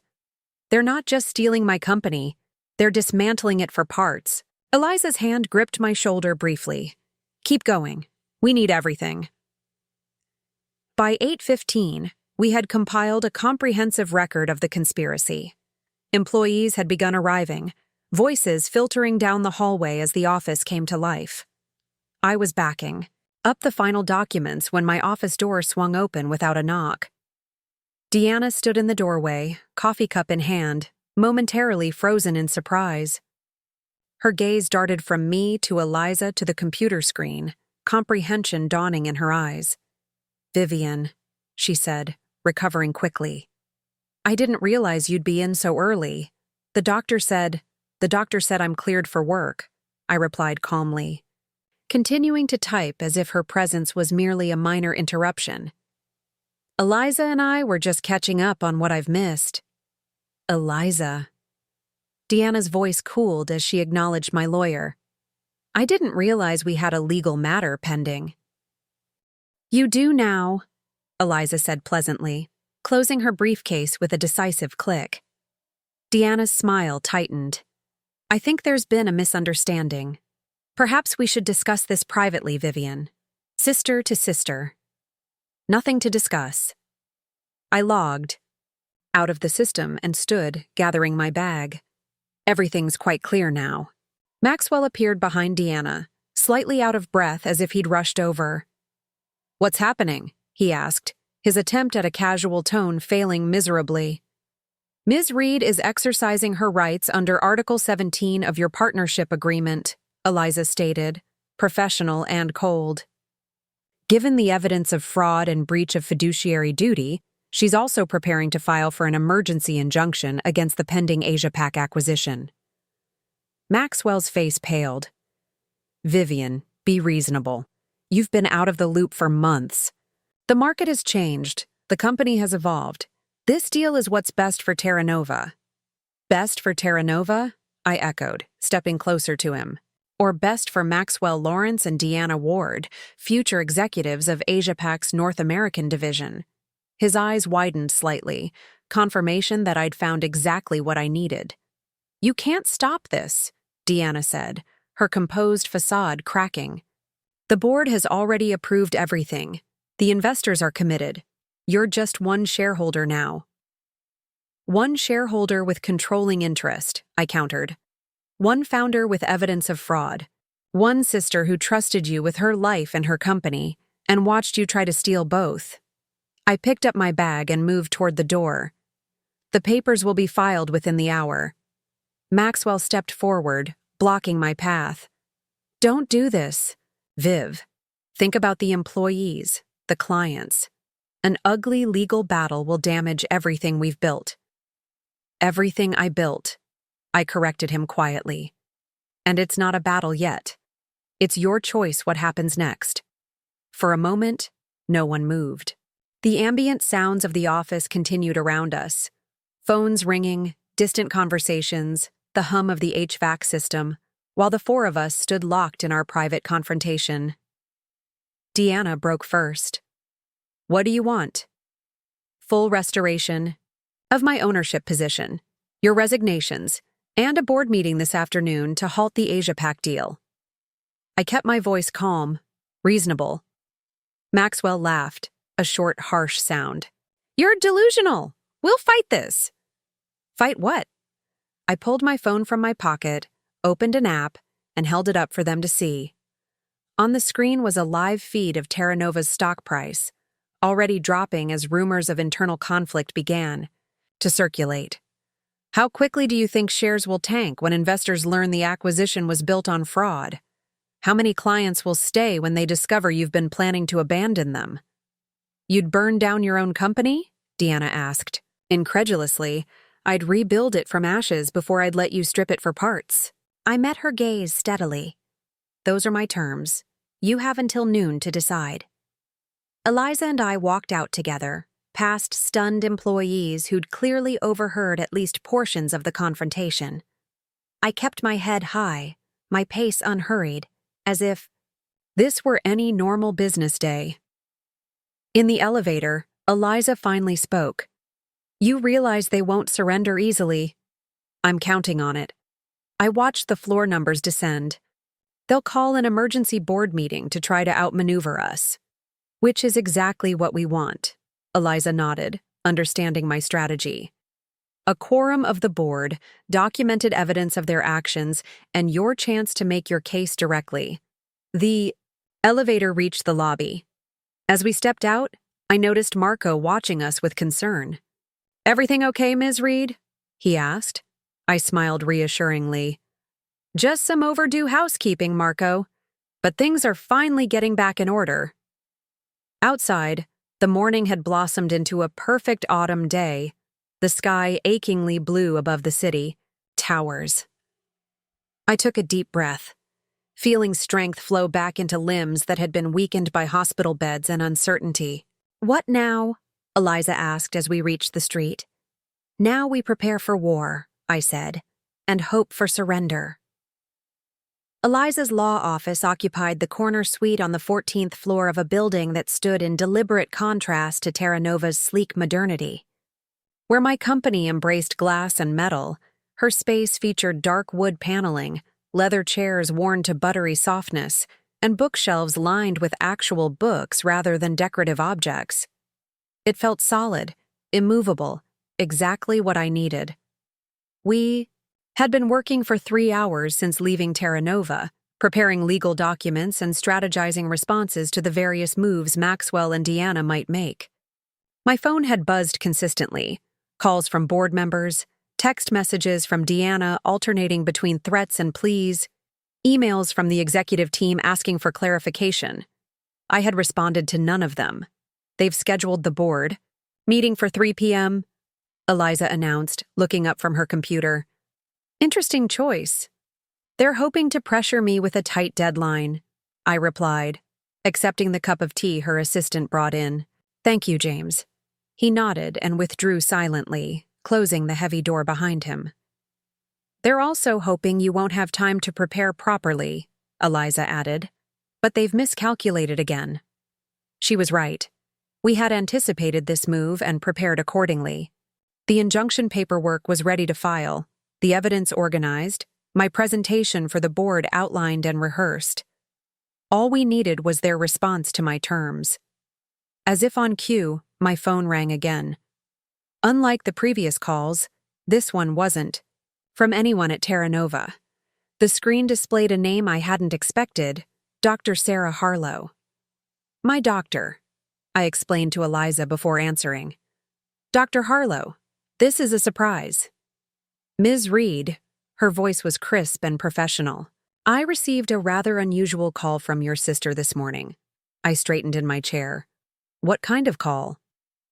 "They're not just stealing my company, they're dismantling it for parts." Eliza's hand gripped my shoulder briefly. "Keep going. We need everything." By 8:15, we had compiled a comprehensive record of the conspiracy. Employees had begun arriving, voices filtering down the hallway as the office came to life. I was backing up the final documents when my office door swung open without a knock. Deanna stood in the doorway, coffee cup in hand, momentarily frozen in surprise. Her gaze darted from me to Eliza to the computer screen, comprehension dawning in her eyes. "Vivian," she said, recovering quickly. "I didn't realize you'd be in so early. The doctor said I'm cleared for work," I replied calmly, continuing to type as if her presence was merely a minor interruption. "Eliza and I were just catching up on what I've missed." "Eliza." Deanna's voice cooled as she acknowledged my lawyer. "I didn't realize we had a legal matter pending." "You do now," Eliza said pleasantly, closing her briefcase with a decisive click. Deanna's smile tightened. "I think there's been a misunderstanding. Perhaps we should discuss this privately, Vivian. Sister to sister." "Nothing to discuss." I logged out of the system and stood, gathering my bag. Everything's quite clear now. Maxwell appeared behind Deanna, slightly out of breath as if he'd rushed over. "What's happening?" he asked, his attempt at a casual tone failing miserably. "Ms. Reed is exercising her rights under Article 17 of your partnership agreement," Eliza stated, professional and cold. Given the evidence of fraud and breach of fiduciary duty, she's also preparing to file for an emergency injunction against the pending Asia-Pac acquisition. Maxwell's face paled. "Vivian, be reasonable. You've been out of the loop for months. The market has changed. The company has evolved. This deal is what's best for Terra Nova." "Best for Terra Nova?" I echoed, stepping closer to him. "Or best for Maxwell Lawrence and Deanna Ward, future executives of Asia-Pac's North American division?" His eyes widened slightly, confirmation that I'd found exactly what I needed. "You can't stop this," Deanna said, her composed facade cracking. "The board has already approved everything. The investors are committed. You're just one shareholder now." "One shareholder with controlling interest," I countered. "One founder with evidence of fraud. One sister who trusted you with her life and her company, and watched you try to steal both." I picked up my bag and moved toward the door. "The papers will be filed within the hour." Maxwell stepped forward, blocking my path. "Don't do this, Viv. Think about the employees, the clients. An ugly legal battle will damage everything we've built." "Everything I built," I corrected him quietly. "And it's not a battle yet. It's your choice what happens next." For a moment, no one moved. The ambient sounds of the office continued around us. Phones ringing, distant conversations, the hum of the HVAC system, while the four of us stood locked in our private confrontation. Deanna broke first. "What do you want?" "Full restoration of my ownership position, your resignations, and a board meeting this afternoon to halt the Asia-Pac deal." I kept my voice calm, reasonable. Maxwell laughed, a short, harsh sound. "You're delusional. We'll fight this." "Fight what?" I pulled my phone from my pocket, opened an app, and held it up for them to see. On the screen was a live feed of Terra Nova's stock price, already dropping as rumors of internal conflict began to circulate. "How quickly do you think shares will tank when investors learn the acquisition was built on fraud? How many clients will stay when they discover you've been planning to abandon them?" "You'd burn down your own company?" Deanna asked. Incredulously, "I'd rebuild it from ashes before I'd let you strip it for parts." I met her gaze steadily. "Those are my terms. You have until noon to decide." Eliza and I walked out together, past stunned employees who'd clearly overheard at least portions of the confrontation. I kept my head high, my pace unhurried, as if this were any normal business day. In the elevator, Eliza finally spoke. "You realize they won't surrender easily." "I'm counting on it." I watched the floor numbers descend. "They'll call an emergency board meeting to try to outmaneuver us." "Which is exactly what we want," Eliza nodded, understanding my strategy. "A quorum of the board, documented evidence of their actions, and your chance to make your case directly." The elevator reached the lobby. As we stepped out, I noticed Marco watching us with concern. "Everything okay, Ms. Reed?" he asked. I smiled reassuringly. "Just some overdue housekeeping, Marco. But things are finally getting back in order." Outside, the morning had blossomed into a perfect autumn day, the sky achingly blue above the city, towers. I took a deep breath, feeling strength flow back into limbs that had been weakened by hospital beds and uncertainty. "What now?" Eliza asked as we reached the street. "Now we prepare for war," I said, "and hope for surrender." Eliza's law office occupied the corner suite on the 14th floor of a building that stood in deliberate contrast to Terra Nova's sleek modernity. Where my company embraced glass and metal, her space featured dark wood paneling, leather chairs worn to buttery softness, and bookshelves lined with actual books rather than decorative objects. It felt solid, immovable, exactly what I needed. We Had been working for 3 hours since leaving Terra Nova, preparing legal documents and strategizing responses to the various moves Maxwell and Deanna might make. My phone had buzzed consistently, calls from board members, text messages from Deanna alternating between threats and pleas, emails from the executive team asking for clarification. I had responded to none of them. They've scheduled the board. Meeting for 3 p.m., Eliza announced, looking up from her computer. Interesting choice. They're hoping to pressure me with a tight deadline, I replied, accepting the cup of tea her assistant brought in. Thank you, James. He nodded and withdrew silently, closing the heavy door behind him. They're also hoping you won't have time to prepare properly, Eliza added, but they've miscalculated again. She was right. We had anticipated this move and prepared accordingly. The injunction paperwork was ready to file, the evidence organized, my presentation for the board outlined and rehearsed. All we needed was their response to my terms. As if on cue, my phone rang again. Unlike the previous calls, this one wasn't from anyone at Terra Nova. The screen displayed a name I hadn't expected, Dr. Sarah Harlow. My doctor, I explained to Eliza before answering. Dr. Harlow, this is a surprise. Ms. Reed, her voice was crisp and professional. I received a rather unusual call from your sister this morning. I straightened in my chair. What kind of call?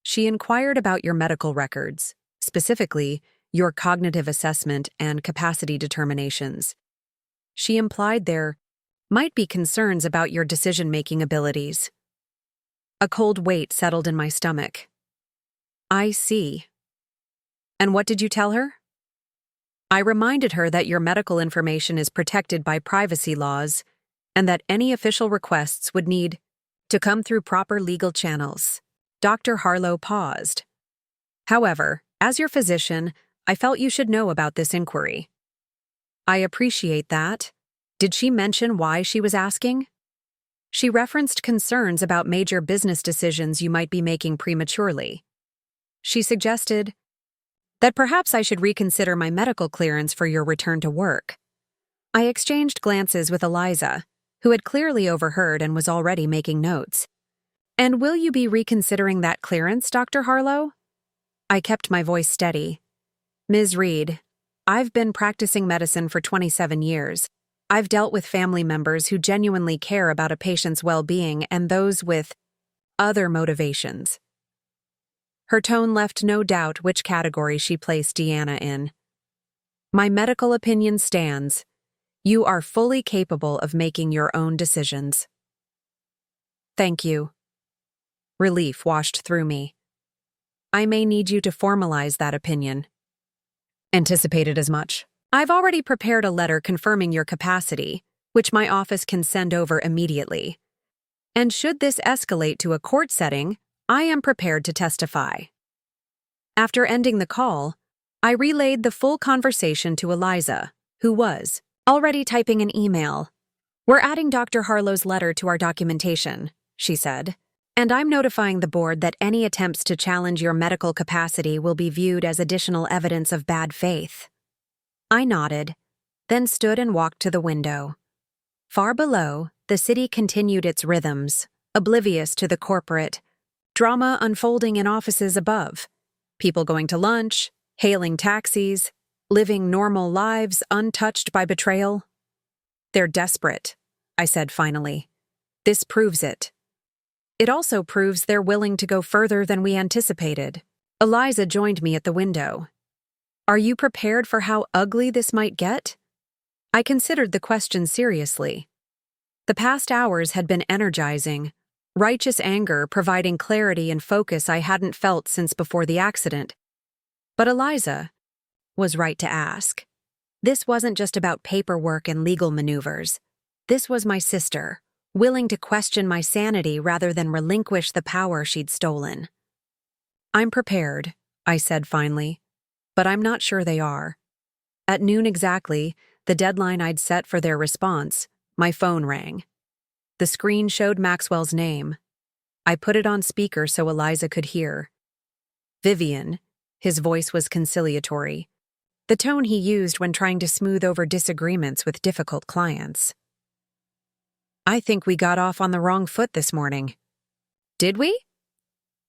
She inquired about your medical records, specifically your cognitive assessment and capacity determinations. She implied there might be concerns about your decision-making abilities. A cold weight settled in my stomach. I see. And what did you tell her? I reminded her that your medical information is protected by privacy laws and that any official requests would need to come through proper legal channels. Dr. Harlow paused. However, as your physician, I felt you should know about this inquiry. I appreciate that. Did she mention why she was asking? She referenced concerns about major business decisions you might be making prematurely. She suggested that perhaps I should reconsider my medical clearance for your return to work. I exchanged glances with Eliza, who had clearly overheard and was already making notes. And will you be reconsidering that clearance, Dr. Harlow? I kept my voice steady. Ms. Reed, I've been practicing medicine for 27 years. I've dealt with family members who genuinely care about a patient's well-being and those with other motivations. Her tone left no doubt which category she placed Deanna in. My medical opinion stands. You are fully capable of making your own decisions. Thank you. Relief washed through me. I may need you to formalize that opinion. Anticipated as much. I've already prepared a letter confirming your capacity, which my office can send over immediately. And should this escalate to a court setting, I am prepared to testify. After ending the call, I relayed the full conversation to Eliza, who was already typing an email. We're adding Dr. Harlow's letter to our documentation, she said, and I'm notifying the board that any attempts to challenge your medical capacity will be viewed as additional evidence of bad faith. I nodded, then stood and walked to the window. Far below, the city continued its rhythms, oblivious to the corporate drama unfolding in offices above. People going to lunch, hailing taxis, living normal lives untouched by betrayal. They're desperate, I said finally. This proves it. It also proves they're willing to go further than we anticipated. Eliza joined me at the window. Are you prepared for how ugly this might get? I considered the question seriously. The past hours had been energizing, righteous anger providing clarity and focus I hadn't felt since before the accident. But Eliza was right to ask. This wasn't just about paperwork and legal maneuvers. This was my sister, willing to question my sanity rather than relinquish the power she'd stolen. I'm prepared, I said finally, but I'm not sure they are. At noon exactly, the deadline I'd set for their response, my phone rang. The screen showed Maxwell's name. I put it on speaker so Eliza could hear. Vivian, his voice was conciliatory. the tone he used when trying to smooth over disagreements with difficult clients. "I think we got off on the wrong foot this morning." "Did we?"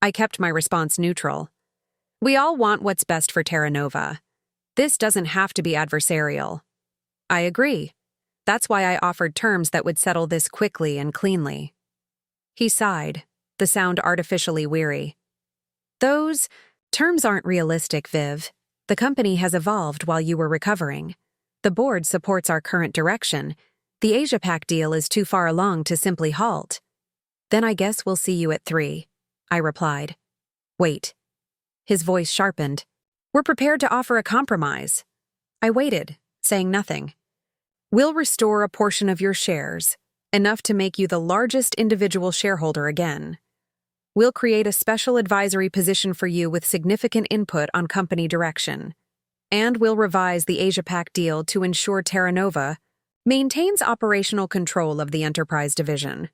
I kept my response neutral. "We all want what's best for Terra Nova. This doesn't have to be adversarial." "I agree. That's why I offered terms that would settle this quickly and cleanly." He sighed, the sound artificially weary. "Those terms aren't realistic, Viv. The company has evolved while you were recovering. The board supports our current direction. The Asia-Pac deal is too far along to simply halt." "Then I guess we'll see you at 3, I replied. "Wait." His voice sharpened. "We're prepared to offer a compromise." I waited, saying nothing. "We'll restore a portion of your shares, enough to make you the largest individual shareholder again. We'll create a special advisory position for you with significant input on company direction. And we'll revise the Asia-Pac deal to ensure Terra Nova maintains operational control of the enterprise division."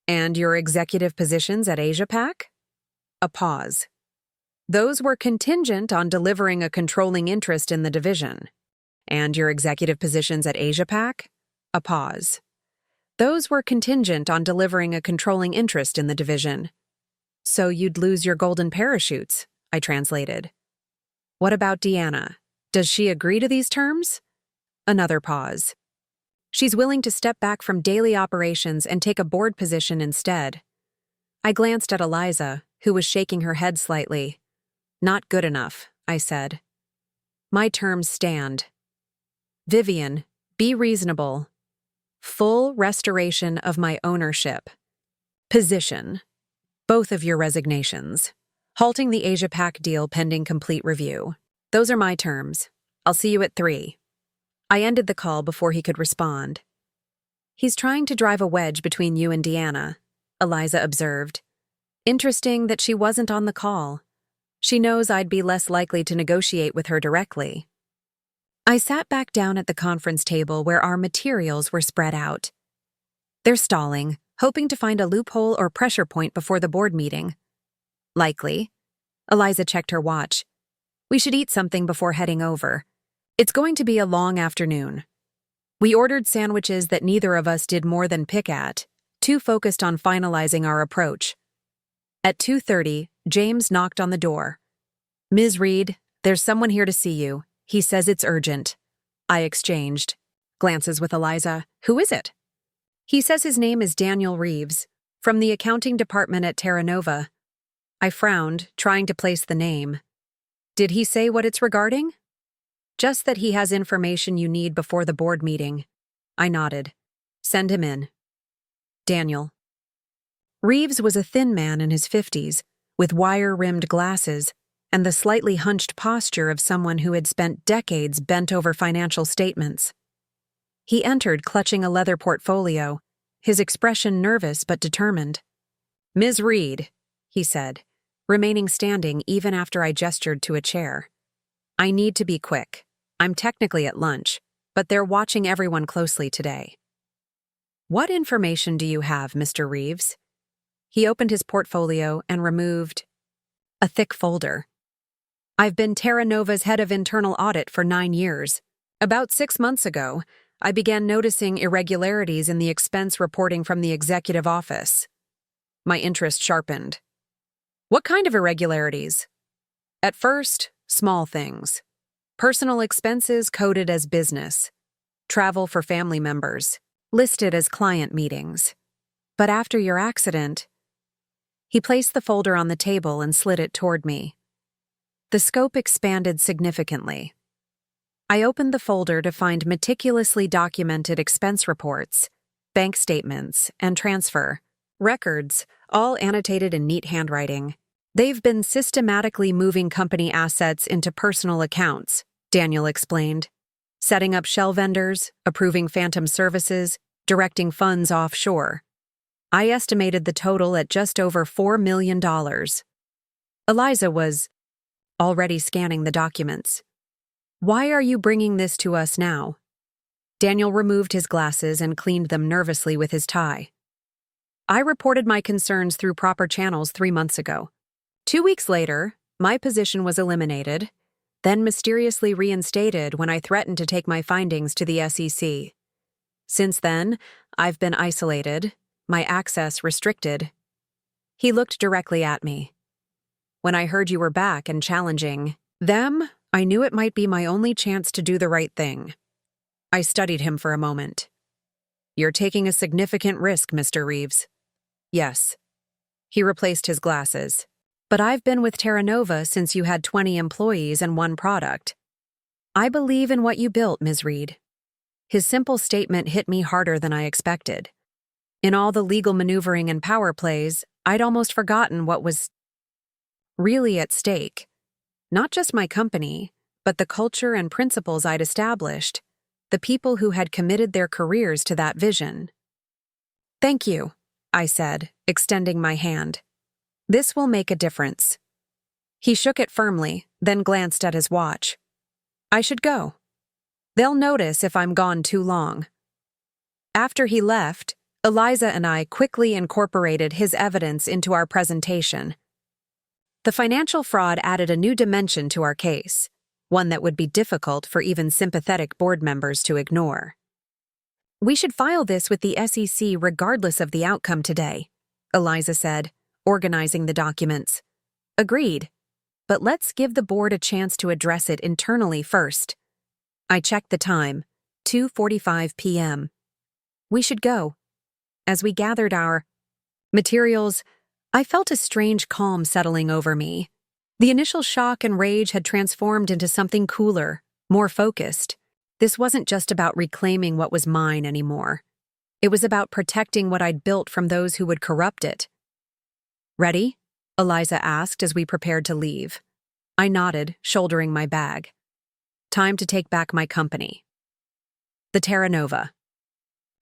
"And your executive positions at Asia-Pac?" A pause. "Those were contingent on delivering a controlling interest in the division." "And your executive positions at Asia-Pac?" A pause. "Those were contingent on delivering a controlling interest in the division." "So you'd lose your golden parachutes," I translated. "What about Deanna? Does she agree to these terms?" Another pause. "She's willing to step back from daily operations and take a board position instead." I glanced at Eliza, who was shaking her head slightly. "Not good enough," I said. "My terms stand." "Vivian, be reasonable. Full restoration of my ownership. Position. Both of your resignations. Halting the Asia-Pac deal pending complete review. Those are my terms. I'll see you at 3. I ended the call before he could respond. "He's trying to drive a wedge between you and Deanna," Eliza observed. "Interesting that she wasn't on the call. She knows I'd be less likely to negotiate with her directly." I sat back down at the conference table where our materials were spread out. "They're stalling, hoping to find a loophole or pressure point before the board meeting." "Likely." Eliza checked her watch. "We should eat something before heading over. It's going to be a long afternoon." We ordered sandwiches that neither of us did more than pick at, too focused on finalizing our approach. At 2:30, James knocked on the door. "Ms. Reed, there's someone here to see you. He says it's urgent." I exchanged glances with Eliza. "Who is it?" "He says his name is Daniel Reeves, from the accounting department at Terra Nova." I frowned, trying to place the name. "Did he say what it's regarding?" "Just that he has information you need before the board meeting." I nodded. "Send him in." Daniel. Reeves was a thin man in his 50s, with wire-rimmed glasses and the slightly hunched posture of someone who had spent decades bent over financial statements. He entered clutching a leather portfolio, his expression nervous but determined. "Ms. Reed," he said, remaining standing even after I gestured to a chair. "I need to be quick. I'm technically at lunch, but they're watching everyone closely today." "What information do you have, Mr. Reeves?" He opened his portfolio and removed a thick folder. "I've been Terra Nova's head of internal audit for 9 years. About 6 months ago, I began noticing irregularities in the expense reporting from the executive office." My interest sharpened. "What kind of irregularities?" "At first, small things. Personal expenses coded as business. Travel for family members, listed as client meetings. But after your accident..." He placed the folder on the table and slid it toward me. The scope expanded significantly. I opened the folder to find meticulously documented expense reports, bank statements, and transfer records, all annotated in neat handwriting. "They've been systematically moving company assets into personal accounts," Daniel explained. "Setting up shell vendors, approving phantom services, directing funds offshore. I estimated the total at just over $4 million. Eliza was already scanning the documents. "Why are you bringing this to us now?" Daniel removed his glasses and cleaned them nervously with his tie. "I reported my concerns through proper channels 3 months ago. 2 weeks later, my position was eliminated, then mysteriously reinstated when I threatened to take my findings to the SEC. Since then, I've been isolated, my access restricted. He looked directly at me. When I heard you were back and challenging them, I knew it might be my only chance to do the right thing. I studied him for a moment. You're taking a significant risk, Mr. Reeves. Yes. He replaced his glasses. But I've been with Terra Nova since you had 20 employees and one product. I believe in what you built, Ms. Reed. His simple statement hit me harder than I expected. In all the legal maneuvering and power plays, I'd almost forgotten what was really at stake. Not just my company, but the culture and principles I'd established, the people who had committed their careers to that vision. Thank you, I said, extending my hand. This will make a difference. He shook it firmly, then glanced at his watch. I should go. They'll notice if I'm gone too long. After he left, Eliza and I quickly incorporated his evidence into our presentation. The financial fraud added a new dimension to our case, one that would be difficult for even sympathetic board members to ignore. We should file this with the SEC regardless of the outcome today, Eliza said, organizing the documents. Agreed. But let's give the board a chance to address it internally first. I checked the time, 2:45 p.m. We should go. As we gathered our materials, I felt a strange calm settling over me. The initial shock and rage had transformed into something cooler, more focused. This wasn't just about reclaiming what was mine anymore. It was about protecting what I'd built from those who would corrupt it. Ready? Eliza asked as we prepared to leave. I nodded, shouldering my bag. Time to take back my company. The Terra Nova.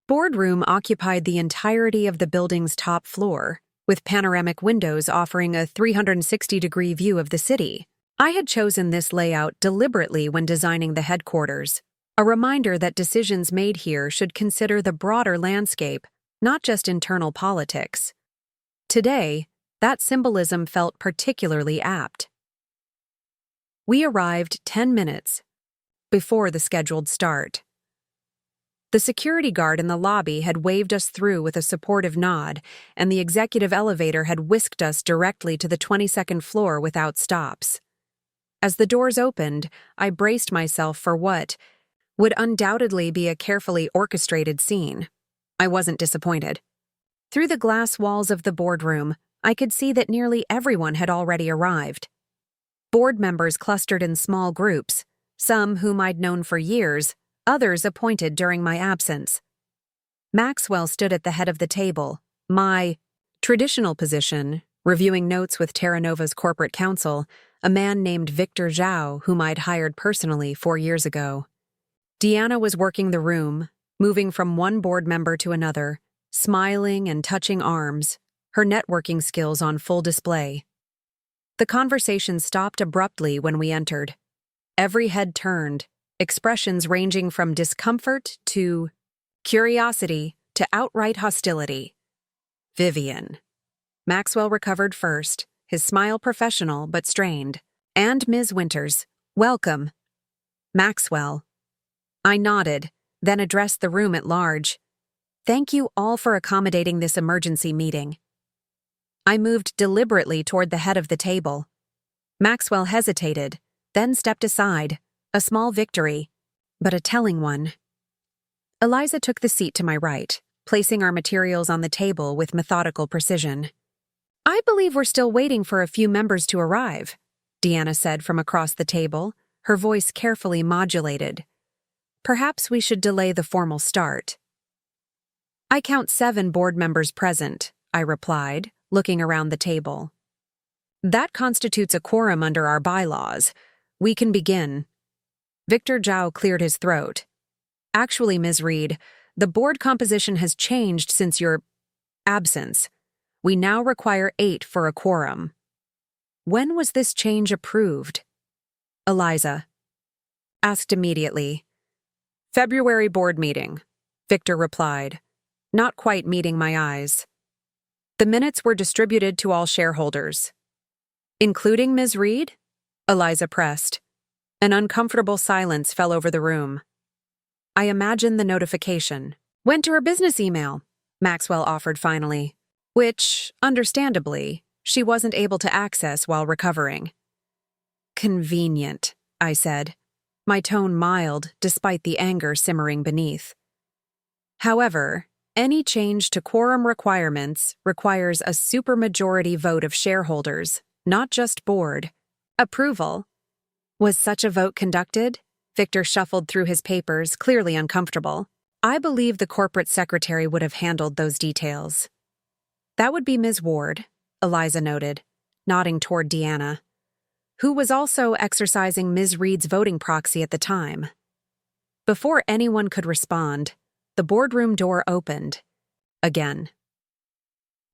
Boardroom occupied the entirety of the building's top floor, with panoramic windows offering a 360-degree view of the city. I had chosen this layout deliberately when designing the headquarters, a reminder that decisions made here should consider the broader landscape, not just internal politics. Today, that symbolism felt particularly apt. We arrived 10 minutes before the scheduled start. The security guard in the lobby had waved us through with a supportive nod, and the executive elevator had whisked us directly to the 22nd floor without stops. As the doors opened, I braced myself for what would undoubtedly be a carefully orchestrated scene. I wasn't disappointed. Through the glass walls of the boardroom, I could see that nearly everyone had already arrived. Board members clustered in small groups, some whom I'd known for years, others appointed during my absence. Maxwell stood at the head of the table, my traditional position, reviewing notes with Terra Nova's corporate counsel, a man named Victor Zhao, whom I'd hired personally 4 years ago. Deanna was working the room, moving from one board member to another, smiling and touching arms, her networking skills on full display. The conversation stopped abruptly when we entered. Every head turned, expressions ranging from discomfort to curiosity to outright hostility. Vivian. Maxwell recovered first, his smile professional but strained. And Ms. Winters. Welcome. Maxwell. I nodded, then addressed the room at large. Thank you all for accommodating this emergency meeting. I moved deliberately toward the head of the table. Maxwell hesitated, then stepped aside, a small victory, but a telling one. Eliza took the seat to my right, placing our materials on the table with methodical precision. I believe we're still waiting for a few members to arrive, Deanna said from across the table, her voice carefully modulated. Perhaps we should delay the formal start. I count 7 board members present, I replied, looking around the table. That constitutes a quorum under our bylaws. We can begin. Victor Zhao cleared his throat. Actually, Ms. Reed, the board composition has changed since your absence. We now require 8 for a quorum. When was this change approved? Eliza asked immediately. February board meeting, Victor replied, not quite meeting my eyes. The minutes were distributed to all shareholders. Including Ms. Reed? Eliza pressed. An uncomfortable silence fell over the room. I imagined the notification. Went to her business email, Maxwell offered finally, which, understandably, she wasn't able to access while recovering. Convenient, I said, my tone mild despite the anger simmering beneath. However, any change to quorum requirements requires a supermajority vote of shareholders, not just board approval. Was such a vote conducted? Victor shuffled through his papers, clearly uncomfortable. I believe the corporate secretary would have handled those details. That would be Ms. Ward, Eliza noted, nodding toward Deanna, who was also exercising Ms. Reed's voting proxy at the time. Before anyone could respond, the boardroom door opened. Again.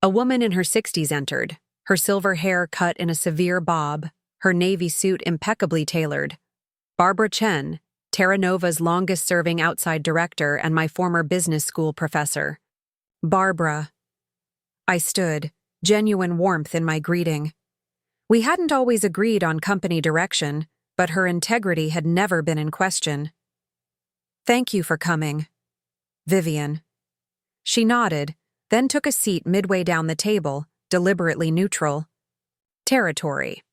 A woman in her 60s entered, her silver hair cut in a severe bob, her navy suit impeccably tailored. Barbara Chen, Terra Nova's longest-serving outside director and my former business school professor. Barbara. I stood, genuine warmth in my greeting. We hadn't always agreed on company direction, but her integrity had never been in question. Thank you for coming. Vivian. She nodded, then took a seat midway down the table, deliberately neutral. Territory.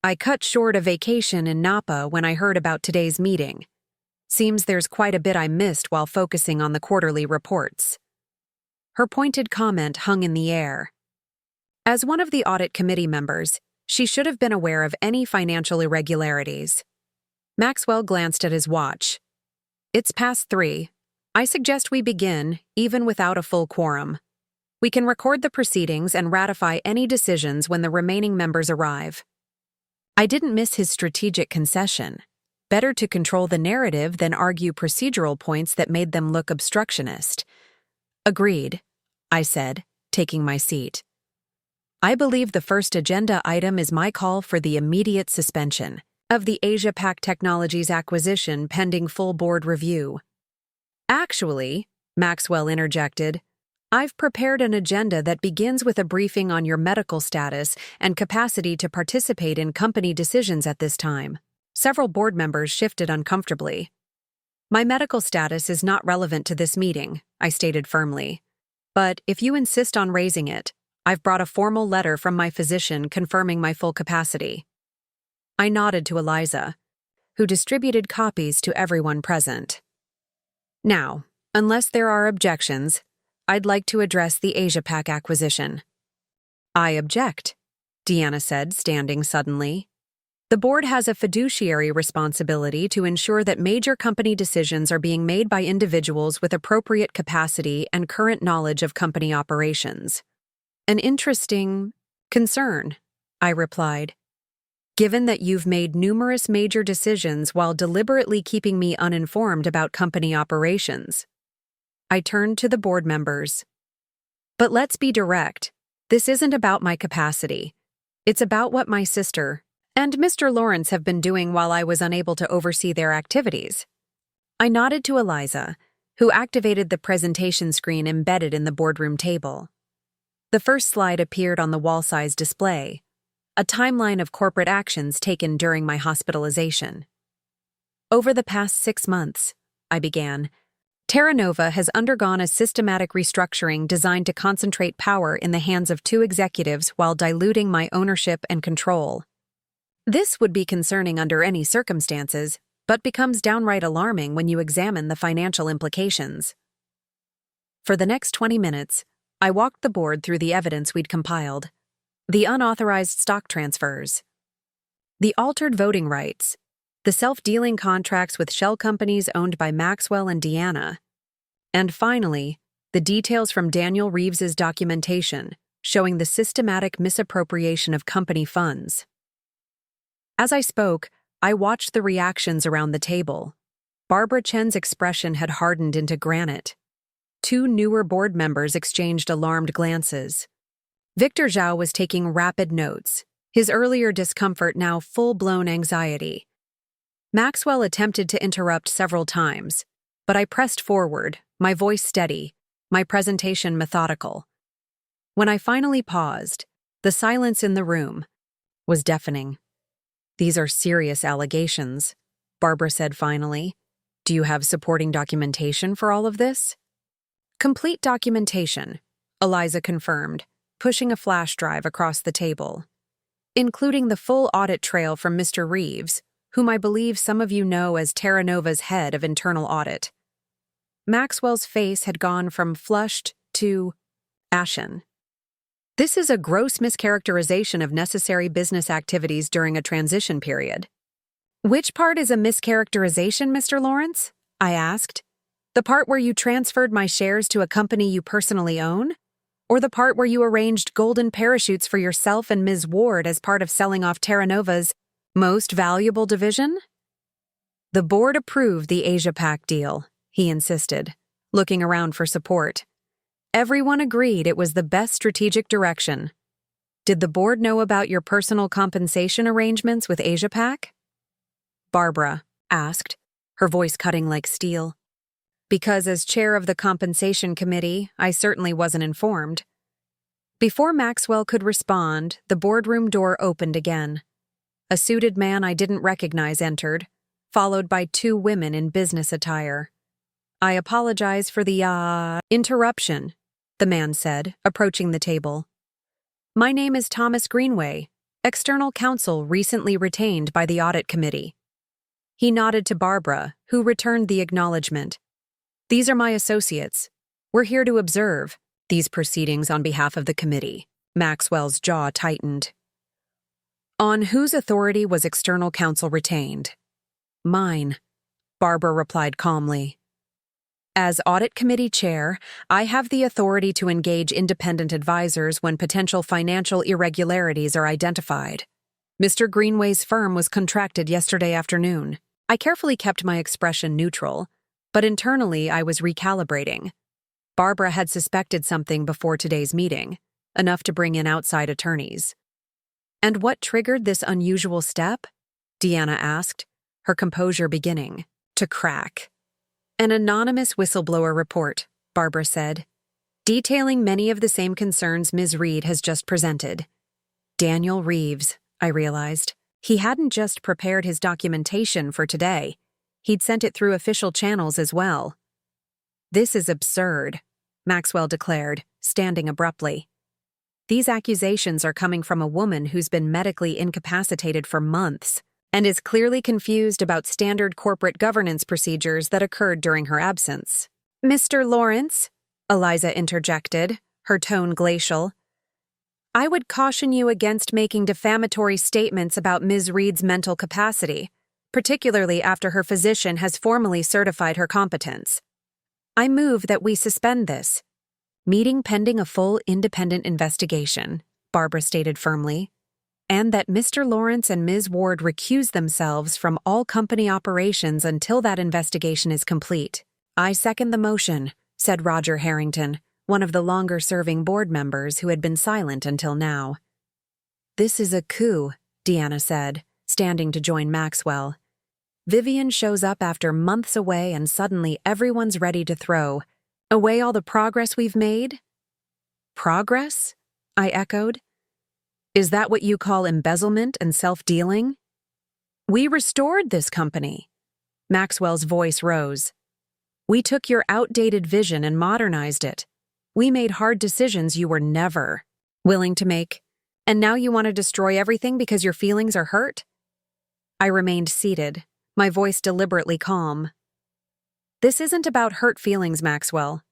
I cut short a vacation in Napa when I heard about today's meeting. Seems there's quite a bit I missed while focusing on the quarterly reports. Her pointed comment hung in the air. As one of the audit committee members, she should have been aware of any financial irregularities. Maxwell glanced at his watch. It's past 3. I suggest we begin, even without a full quorum. We can record the proceedings and ratify any decisions when the remaining members arrive. I didn't miss his strategic concession. Better to control the narrative than argue procedural points that made them look obstructionist. Agreed, I said, taking my seat. I believe the first agenda item is my call for the immediate suspension of the Asia-Pac Technologies acquisition pending full board review. Actually, Maxwell interjected, I've prepared an agenda that begins with a briefing on your medical status and capacity to participate in company decisions at this time. Several board members shifted uncomfortably. My medical status is not relevant to this meeting, I stated firmly. But if you insist on raising it, I've brought a formal letter from my physician confirming my full capacity. I nodded to Eliza, who distributed copies to everyone present. Now, unless there are objections, I'd like to address the Asia-Pac acquisition. I object, Deanna said, standing suddenly. The board has a fiduciary responsibility to ensure that major company decisions are being made by individuals with appropriate capacity and current knowledge of company operations. An interesting concern, I replied. Given that you've made numerous major decisions while deliberately keeping me uninformed about company operations. I turned to the board members. But let's be direct. This isn't about my capacity. It's about what my sister and Mr. Lawrence have been doing while I was unable to oversee their activities. I nodded to Eliza, who activated the presentation screen embedded in the boardroom table. The first slide appeared on the wall-size display, a timeline of corporate actions taken during my hospitalization. Over the past 6 months, I began, Terra Nova has undergone a systematic restructuring designed to concentrate power in the hands of 2 executives while diluting my ownership and control. This would be concerning under any circumstances, but becomes downright alarming when you examine the financial implications. For the next 20 minutes, I walked the board through the evidence we'd compiled. The unauthorized stock transfers, the altered voting rights, the self-dealing contracts with shell companies owned by Maxwell and Deanna, and finally, the details from Daniel Reeves's documentation showing the systematic misappropriation of company funds. As I spoke, I watched the reactions around the table. Barbara Chen's expression had hardened into granite. 2 newer board members exchanged alarmed glances. Victor Zhao was taking rapid notes, his earlier discomfort now full-blown anxiety. Maxwell attempted to interrupt several times, but I pressed forward, my voice steady, my presentation methodical. When I finally paused, the silence in the room was deafening. These are serious allegations, Barbara said finally. Do you have supporting documentation for all of this? Complete documentation, Eliza confirmed, pushing a flash drive across the table, including the full audit trail from Mr. Reeves, whom I believe some of you know as Terra Nova's head of internal audit. Maxwell's face had gone from flushed to ashen. This is a gross mischaracterization of necessary business activities during a transition period. Which part is a mischaracterization, Mr. Lawrence? I asked. The part where you transferred my shares to a company you personally own? Or the part where you arranged golden parachutes for yourself and Ms. Ward as part of selling off Terra Nova's most valuable division? The board approved the Asia Pac deal, he insisted, looking around for support. Everyone agreed it was the best strategic direction. Did the board know about your personal compensation arrangements with Asia Pac? Barbara asked, her voice cutting like steel. Because as chair of the compensation committee, I certainly wasn't informed. Before Maxwell could respond, the boardroom door opened again. A suited man I didn't recognize entered, followed by two women in business attire. I apologize for the, interruption, the man said, approaching the table. My name is Thomas Greenway, external counsel recently retained by the audit committee. He nodded to Barbara, who returned the acknowledgement. These are my associates. We're here to observe these proceedings on behalf of the committee. Maxwell's jaw tightened. On whose authority was external counsel retained? Mine, Barbara replied calmly. As audit committee chair, I have the authority to engage independent advisors when potential financial irregularities are identified. Mr. Greenway's firm was contracted yesterday afternoon. I carefully kept my expression neutral, but internally I was recalibrating. Barbara had suspected something before today's meeting, enough to bring in outside attorneys. And what triggered this unusual step? Deanna asked, her composure beginning to crack. An anonymous whistleblower report, Barbara said, detailing many of the same concerns Ms. Reed has just presented. Daniel Reeves, I realized. He hadn't just prepared his documentation for today. He'd sent it through official channels as well. This is absurd, Maxwell declared, standing abruptly. These accusations are coming from a woman who's been medically incapacitated for months and is clearly confused about standard corporate governance procedures that occurred during her absence. Mr. Lawrence, Eliza interjected, her tone glacial, I would caution you against making defamatory statements about Ms. Reed's mental capacity, particularly after her physician has formally certified her competence. I move that we suspend this. Meeting pending a full independent investigation, Barbara stated firmly, and that Mr. Lawrence and Ms. Ward recuse themselves from all company operations until that investigation is complete. I second the motion, said Roger Harrington, one of the longer-serving board members who had been silent until now. This is a coup, Deanna said, standing to join Maxwell. Vivian shows up after months away and suddenly everyone's ready to throw away all the progress we've made? Progress? I echoed. Is that what you call embezzlement and self-dealing? We restored this company. Maxwell's voice rose. We took your outdated vision and modernized it. We made hard decisions you were never willing to make, and now you want to destroy everything because your feelings are hurt? I remained seated, my voice deliberately calm. This isn't about hurt feelings, Maxwell.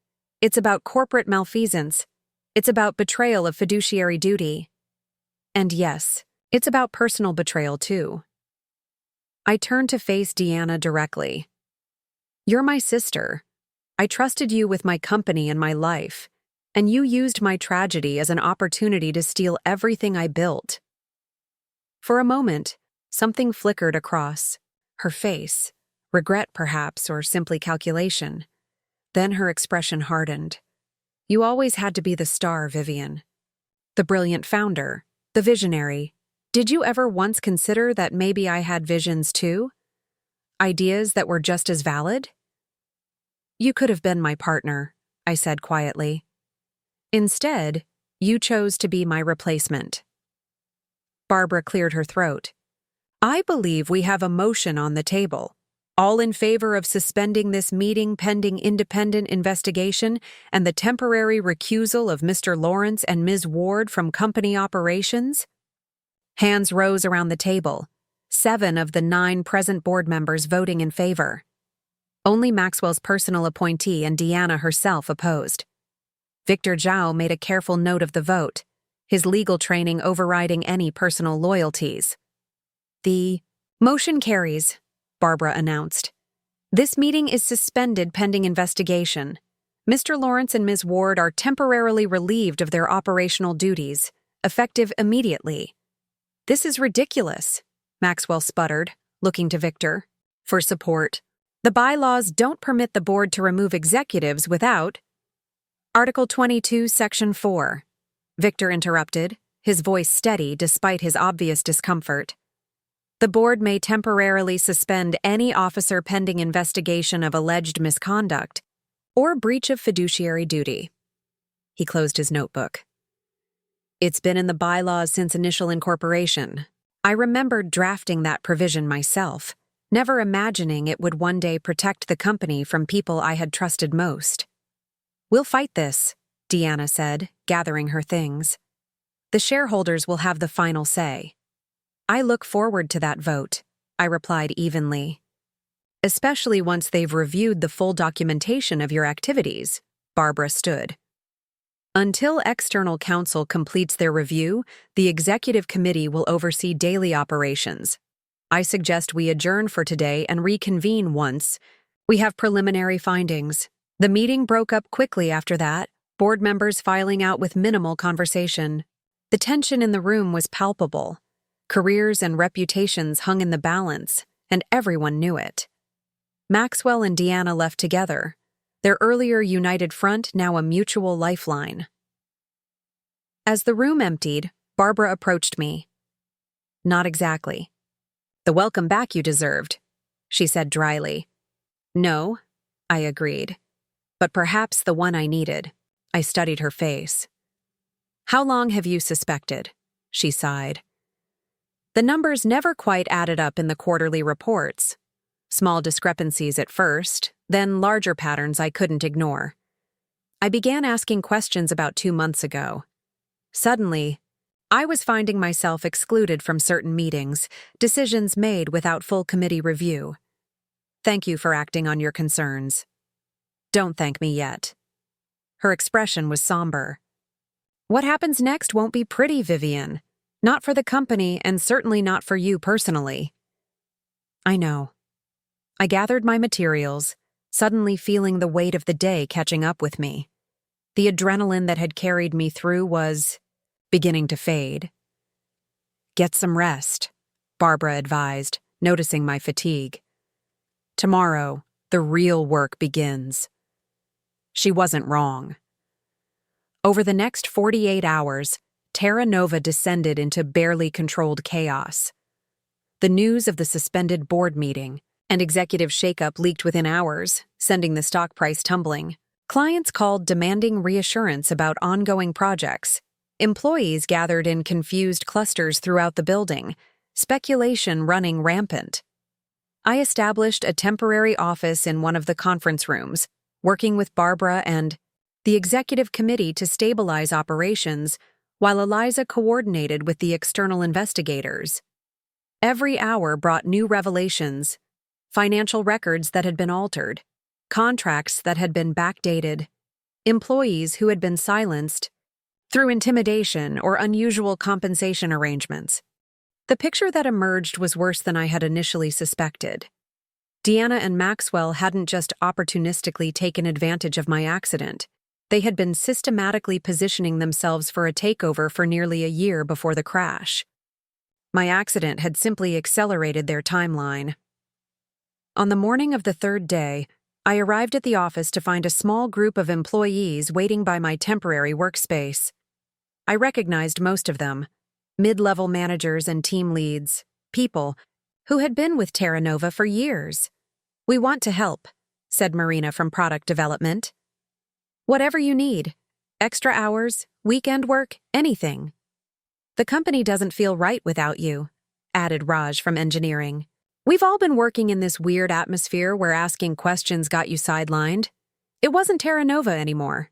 It's about corporate malfeasance. It's about betrayal of fiduciary duty. And yes, it's about personal betrayal too. I turned to face Deanna directly. You're my sister. I trusted you with my company and my life, and you used my tragedy as an opportunity to steal everything I built. For a moment, something flickered across her face, regret perhaps, or simply calculation. Then her expression hardened. You always had to be the star, Vivian. The brilliant founder, the visionary. Did you ever once consider that maybe I had visions too? Ideas that were just as valid? You could have been my partner, I said quietly. Instead, you chose to be my replacement. Barbara cleared her throat. I believe we have a motion on the table. All in favor of suspending this meeting pending independent investigation and the temporary recusal of Mr. Lawrence and Ms. Ward from company operations? Hands rose around the table, 7 of the 9 present board members voting in favor. Only Maxwell's personal appointee and Deanna herself opposed. Victor Zhao made a careful note of the vote, his legal training overriding any personal loyalties. The motion carries, Barbara announced. This meeting is suspended pending investigation. Mr. Lawrence and Ms. Ward are temporarily relieved of their operational duties, effective immediately. This is ridiculous, Maxwell sputtered, looking to Victor for support. The bylaws don't permit the board to remove executives without Article 22, Section 4. Victor interrupted, his voice steady despite his obvious discomfort. The board may temporarily suspend any officer pending investigation of alleged misconduct or breach of fiduciary duty. He closed his notebook. It's been in the bylaws since initial incorporation. I remembered drafting that provision myself, never imagining it would one day protect the company from people I had trusted most. We'll fight this, Deanna said, gathering her things. The shareholders will have the final say. I look forward to that vote, I replied evenly. Especially once they've reviewed the full documentation of your activities, Barbara stood. Until external counsel completes their review, the executive committee will oversee daily operations. I suggest we adjourn for today and reconvene once we have preliminary findings. The meeting broke up quickly after that, board members filing out with minimal conversation. The tension in the room was palpable. Careers and reputations hung in the balance, and everyone knew it. Maxwell and Deanna left together, their earlier united front now a mutual lifeline. As the room emptied, Barbara approached me. Not exactly. The welcome back you deserved, she said dryly. No, I agreed. But perhaps the one I needed. I studied her face. How long have you suspected? She sighed. The numbers never quite added up in the quarterly reports. Small discrepancies at first, then larger patterns I couldn't ignore. I began asking questions about 2 months ago. Suddenly, I was finding myself excluded from certain meetings, decisions made without full committee review. Thank you for acting on your concerns. Don't thank me yet. Her expression was somber. What happens next won't be pretty, Vivian. Not for the company and certainly not for you personally. I know. I gathered my materials, suddenly feeling the weight of the day catching up with me. The adrenaline that had carried me through was beginning to fade. Get some rest, Barbara advised, noticing my fatigue. Tomorrow, the real work begins. She wasn't wrong. Over the next 48 hours, Terra Nova descended into barely controlled chaos. The news of the suspended board meeting and executive shakeup leaked within hours, sending the stock price tumbling. Clients called demanding reassurance about ongoing projects. Employees gathered in confused clusters throughout the building, speculation running rampant. I established a temporary office in one of the conference rooms, working with Barbara and the executive committee to stabilize operations, while Eliza coordinated with the external investigators. Every hour brought new revelations, financial records that had been altered, contracts that had been backdated, employees who had been silenced through intimidation or unusual compensation arrangements. The picture that emerged was worse than I had initially suspected. Deanna and Maxwell hadn't just opportunistically taken advantage of my accident. They had been systematically positioning themselves for a takeover for nearly a year before the crash. My accident had simply accelerated their timeline. On the morning of the 3rd day, I arrived at the office to find a small group of employees waiting by my temporary workspace. I recognized most of them, mid-level managers and team leads, people who had been with Terra Nova for years. We want to help, said Marina from product development. Whatever you need, extra hours, weekend work, anything. The company doesn't feel right without you, added Raj from engineering. We've all been working in this weird atmosphere where asking questions got you sidelined. It wasn't Terra Nova anymore.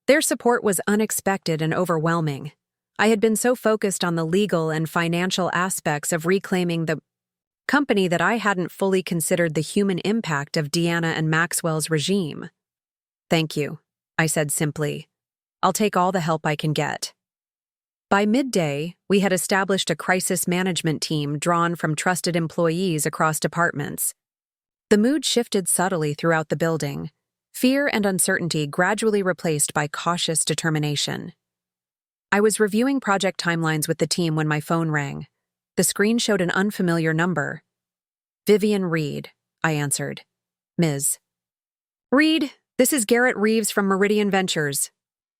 Their support was unexpected and overwhelming. I had been so focused on the legal and financial aspects of reclaiming the company that I hadn't fully considered the human impact of Deanna and Maxwell's regime. Thank you, I said simply. I'll take all the help I can get. By midday, we had established a crisis management team drawn from trusted employees across departments. The mood shifted subtly throughout the building, fear and uncertainty gradually replaced by cautious determination. I was reviewing project timelines with the team when my phone rang. The screen showed an unfamiliar number. Vivian Reed, I answered. Ms. Reed, this is Garrett Reeves from Meridian Ventures.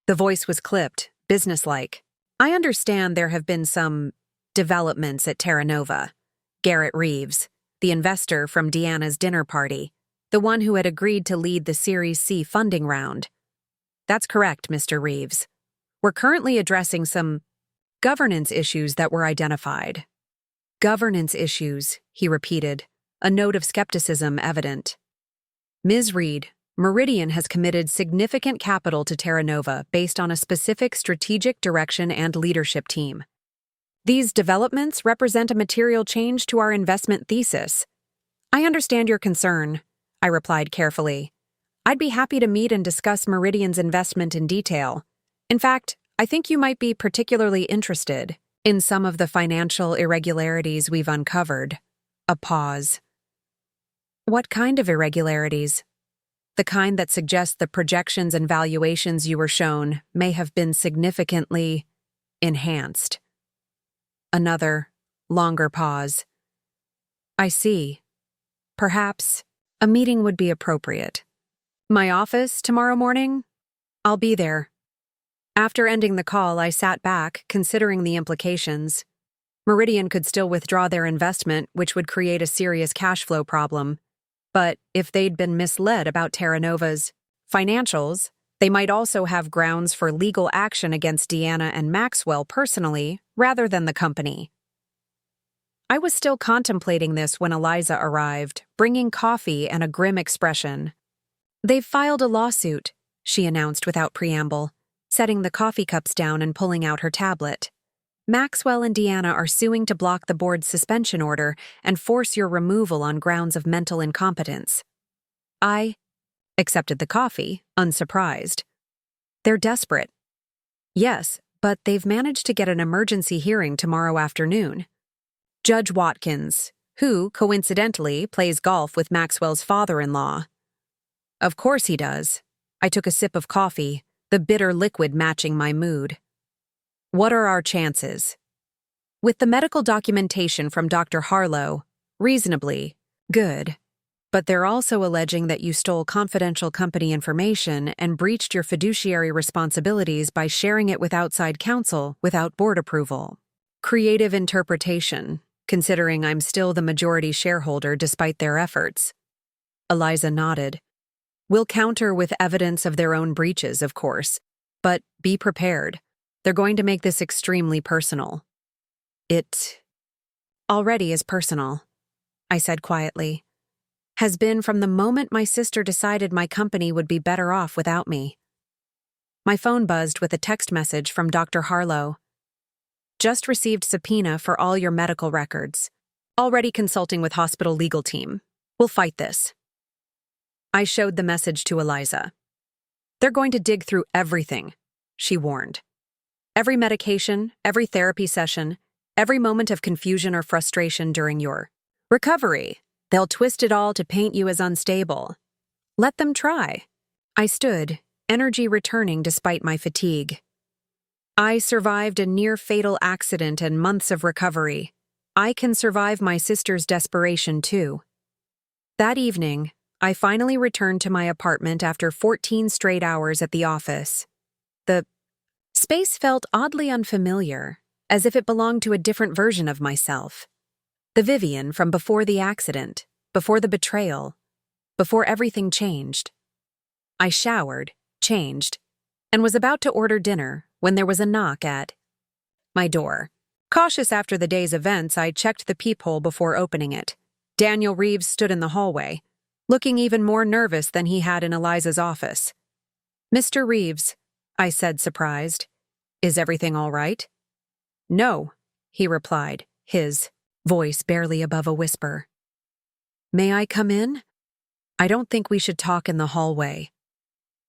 The voice was clipped, businesslike. I understand there have been some developments at Terra Nova. Garrett Reeves, the investor from Deanna's dinner party, the one who had agreed to lead the Series C funding round. That's correct, Mr. Reeves. We're currently addressing some governance issues that were identified. Governance issues, he repeated, a note of skepticism evident. Ms. Reed, Meridian has committed significant capital to Terra Nova based on a specific strategic direction and leadership team. These developments represent a material change to our investment thesis. I understand your concern, I replied carefully. I'd be happy to meet and discuss Meridian's investment in detail. In fact, I think you might be particularly interested in some of the financial irregularities we've uncovered. A pause. What kind of irregularities? The kind that suggests the projections and valuations you were shown may have been significantly enhanced. Another, longer pause. I see. Perhaps a meeting would be appropriate. My office tomorrow morning? I'll be there. After ending the call, I sat back, considering the implications. Meridian could still withdraw their investment, which would create a serious cash flow problem. But if they'd been misled about Terra Nova's financials, they might also have grounds for legal action against Deanna and Maxwell personally, rather than the company. I was still contemplating this when Eliza arrived, bringing coffee and a grim expression. They've filed a lawsuit, she announced without preamble, setting the coffee cups down and pulling out her tablet. Maxwell and Deanna are suing to block the board's suspension order and force your removal on grounds of mental incompetence. I accepted the coffee, unsurprised. They're desperate. Yes, but they've managed to get an emergency hearing tomorrow afternoon. Judge Watkins, who, coincidentally, plays golf with Maxwell's father-in-law. Of course he does. I took a sip of coffee, the bitter liquid matching my mood. What are our chances? With the medical documentation from Dr. Harlow, reasonably good. But they're also alleging that you stole confidential company information and breached your fiduciary responsibilities by sharing it with outside counsel without board approval. Creative interpretation, considering I'm still the majority shareholder despite their efforts. Eliza nodded. We'll counter with evidence of their own breaches, of course, but be prepared. They're going to make this extremely personal. It already is personal, I said quietly. Has been from the moment my sister decided my company would be better off without me. My phone buzzed with a text message from Dr. Harlow. Just received subpoena for all your medical records. Already consulting with hospital legal team. We'll fight this. I showed the message to Eliza. They're going to dig through everything, she warned. Every medication, every therapy session, every moment of confusion or frustration during your recovery. They'll twist it all to paint you as unstable. Let them try. I stood, energy returning despite my fatigue. I survived a near-fatal accident and months of recovery. I can survive my sister's desperation too. That evening, I finally returned to my apartment after 14 straight hours at the office. The space felt oddly unfamiliar, as if it belonged to a different version of myself. The Vivian from before the accident, before the betrayal, before everything changed. I showered, changed, and was about to order dinner when there was a knock at my door. Cautious after the day's events, I checked the peephole before opening it. Daniel Reeves stood in the hallway, looking even more nervous than he had in Eliza's office. "Mr. Reeves," I said, surprised, "is everything all right?" "No," he replied, his voice barely above a whisper. "May I come in?" "I don't think we should talk in the hallway."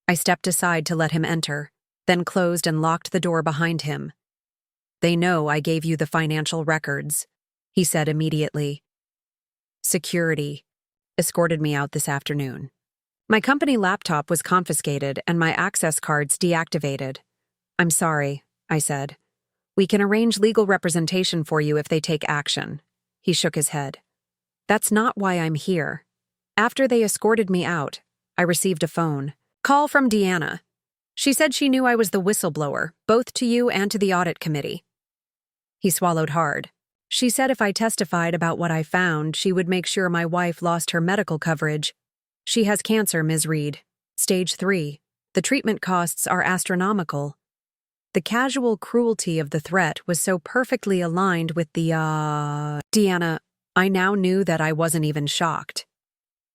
I stepped aside to let him enter, then closed and locked the door behind him. "They know I gave you the financial records," he said immediately. "Security escorted me out this afternoon. My company laptop was confiscated and my access cards deactivated." "I'm sorry," I said. "We can arrange legal representation for you if they take action." He shook his head. "That's not why I'm here." After they escorted me out, I received a phone call from Deanna. She said she knew I was the whistleblower, both to you and to the audit committee. He swallowed hard. "She said if I testified about what I found, she would make sure my wife lost her medical coverage. She has cancer, Ms. Reed. Stage 3. The treatment costs are astronomical." The casual cruelty of the threat was so perfectly aligned with the, Deanna, I now knew that I wasn't even shocked.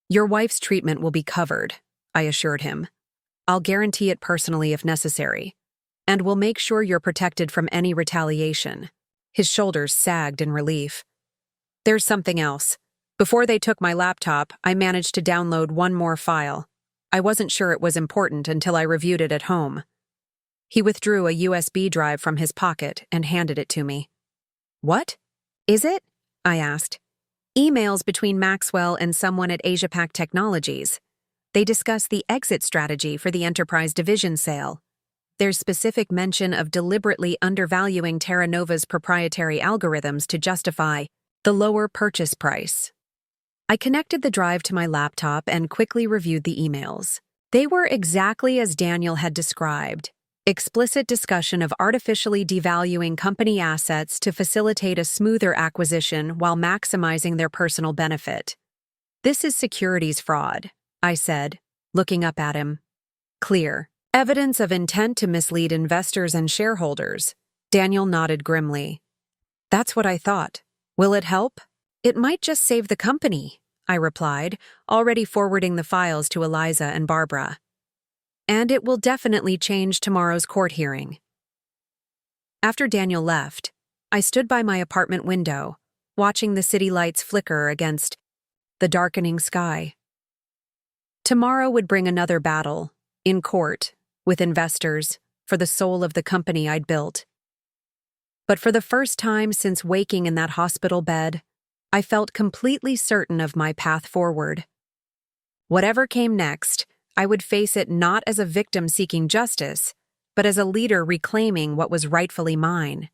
"Your wife's treatment will be covered," I assured him. "I'll guarantee it personally if necessary. And we'll make sure you're protected from any retaliation." His shoulders sagged in relief. "There's something else. Before they took my laptop, I managed to download one more file. I wasn't sure it was important until I reviewed it at home." He withdrew a USB drive from his pocket and handed it to me. "What is it?" I asked. "Emails between Maxwell and someone at AsiaPac Technologies. They discuss the exit strategy for the enterprise division sale. There's specific mention of deliberately undervaluing Terra Nova's proprietary algorithms to justify the lower purchase price." I connected the drive to my laptop and quickly reviewed the emails. They were exactly as Daniel had described. Explicit discussion of artificially devaluing company assets to facilitate a smoother acquisition while maximizing their personal benefit. "This is securities fraud," I said, looking up at him. "Clear. Evidence of intent to mislead investors and shareholders." Daniel nodded grimly. "That's what I thought. Will it help?" "It might just save the company," I replied, already forwarding the files to Eliza and Barbara. "And it will definitely change tomorrow's court hearing." After Daniel left, I stood by my apartment window, watching the city lights flicker against the darkening sky. Tomorrow would bring another battle, in court, with investors, for the soul of the company I'd built. But for the first time since waking in that hospital bed, I felt completely certain of my path forward. Whatever came next, I would face it not as a victim seeking justice, but as a leader reclaiming what was rightfully mine.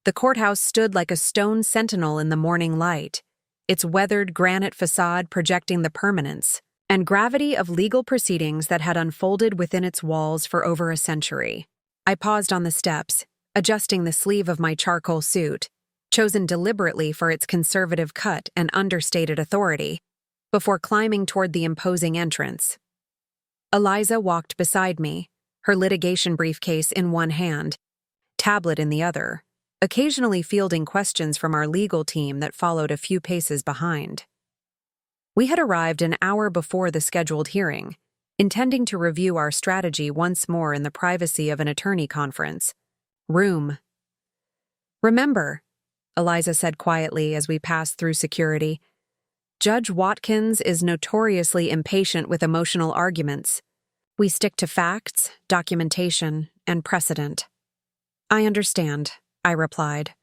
The courthouse stood like a stone sentinel in the morning light, its weathered granite facade projecting the permanence and gravity of legal proceedings that had unfolded within its walls for over a century. I paused on the steps, adjusting the sleeve of my charcoal suit, chosen deliberately for its conservative cut and understated authority, before climbing toward the imposing entrance. Eliza walked beside me, her litigation briefcase in one hand, tablet in the other, occasionally fielding questions from our legal team that followed a few paces behind. We had arrived an hour before the scheduled hearing, intending to review our strategy once more in the privacy of an attorney conference room. "Remember," Eliza said quietly as we passed through security, "Judge Watkins is notoriously impatient with emotional arguments. We stick to facts, documentation, and precedent." "I understand," I replied,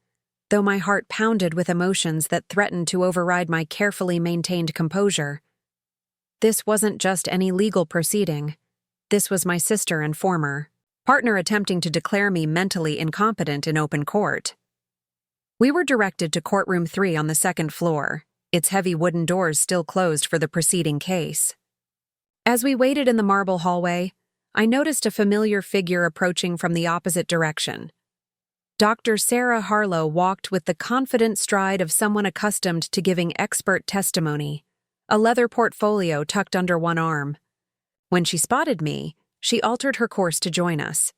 though my heart pounded with emotions that threatened to override my carefully maintained composure. This wasn't just any legal proceeding. This was my sister and former partner attempting to declare me mentally incompetent in open court. We were directed to courtroom 3 on the second floor, its heavy wooden doors still closed for the preceding case. As we waited in the marble hallway, I noticed a familiar figure approaching from the opposite direction. Dr. Sarah Harlow walked with the confident stride of someone accustomed to giving expert testimony, a leather portfolio tucked under one arm. When she spotted me, she altered her course to join us.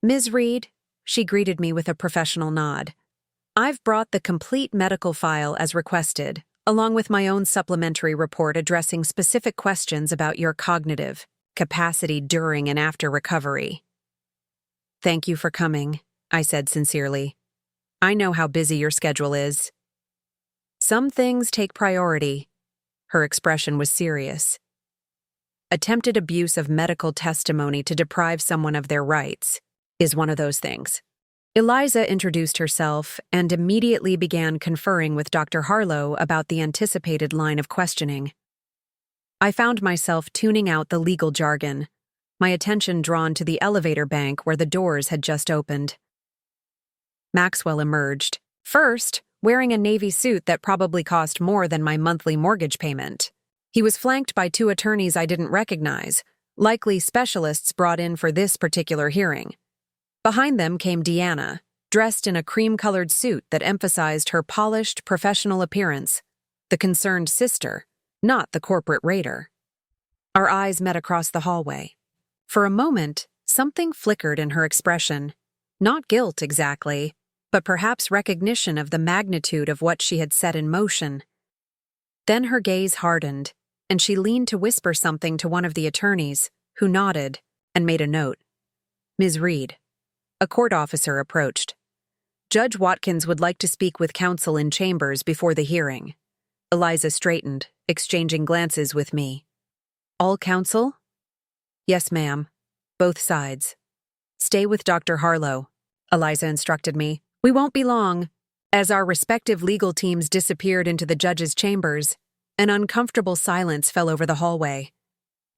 "Ms. Reed," she greeted me with a professional nod. I've brought the complete medical file as requested, along with my own supplementary report addressing specific questions about your cognitive capacity during and after recovery. Thank you for coming, I said sincerely. I know how busy your schedule is. Some things take priority. Her expression was serious. Attempted abuse of medical testimony to deprive someone of their rights is one of those things. Eliza introduced herself and immediately began conferring with Dr. Harlow about the anticipated line of questioning. I found myself tuning out the legal jargon, my attention drawn to the elevator bank where the doors had just opened. Maxwell emerged, first wearing a navy suit that probably cost more than my monthly mortgage payment. He was flanked by two attorneys I didn't recognize, likely specialists brought in for this particular hearing. Behind them came Deanna, dressed in a cream-colored suit that emphasized her polished, professional appearance, the concerned sister, not the corporate raider. Our eyes met across the hallway. For a moment, something flickered in her expression. Not guilt exactly, but perhaps recognition of the magnitude of what she had set in motion. Then her gaze hardened, and she leaned to whisper something to one of the attorneys, who nodded and made a note. Ms. Reed. A court officer approached. Judge Watkins would like to speak with counsel in chambers before the hearing. Eliza straightened, exchanging glances with me. All counsel? Yes, ma'am. Both sides. Stay with Dr. Harlow, Eliza instructed me. We won't be long. As our respective legal teams disappeared into the judge's chambers, an uncomfortable silence fell over the hallway.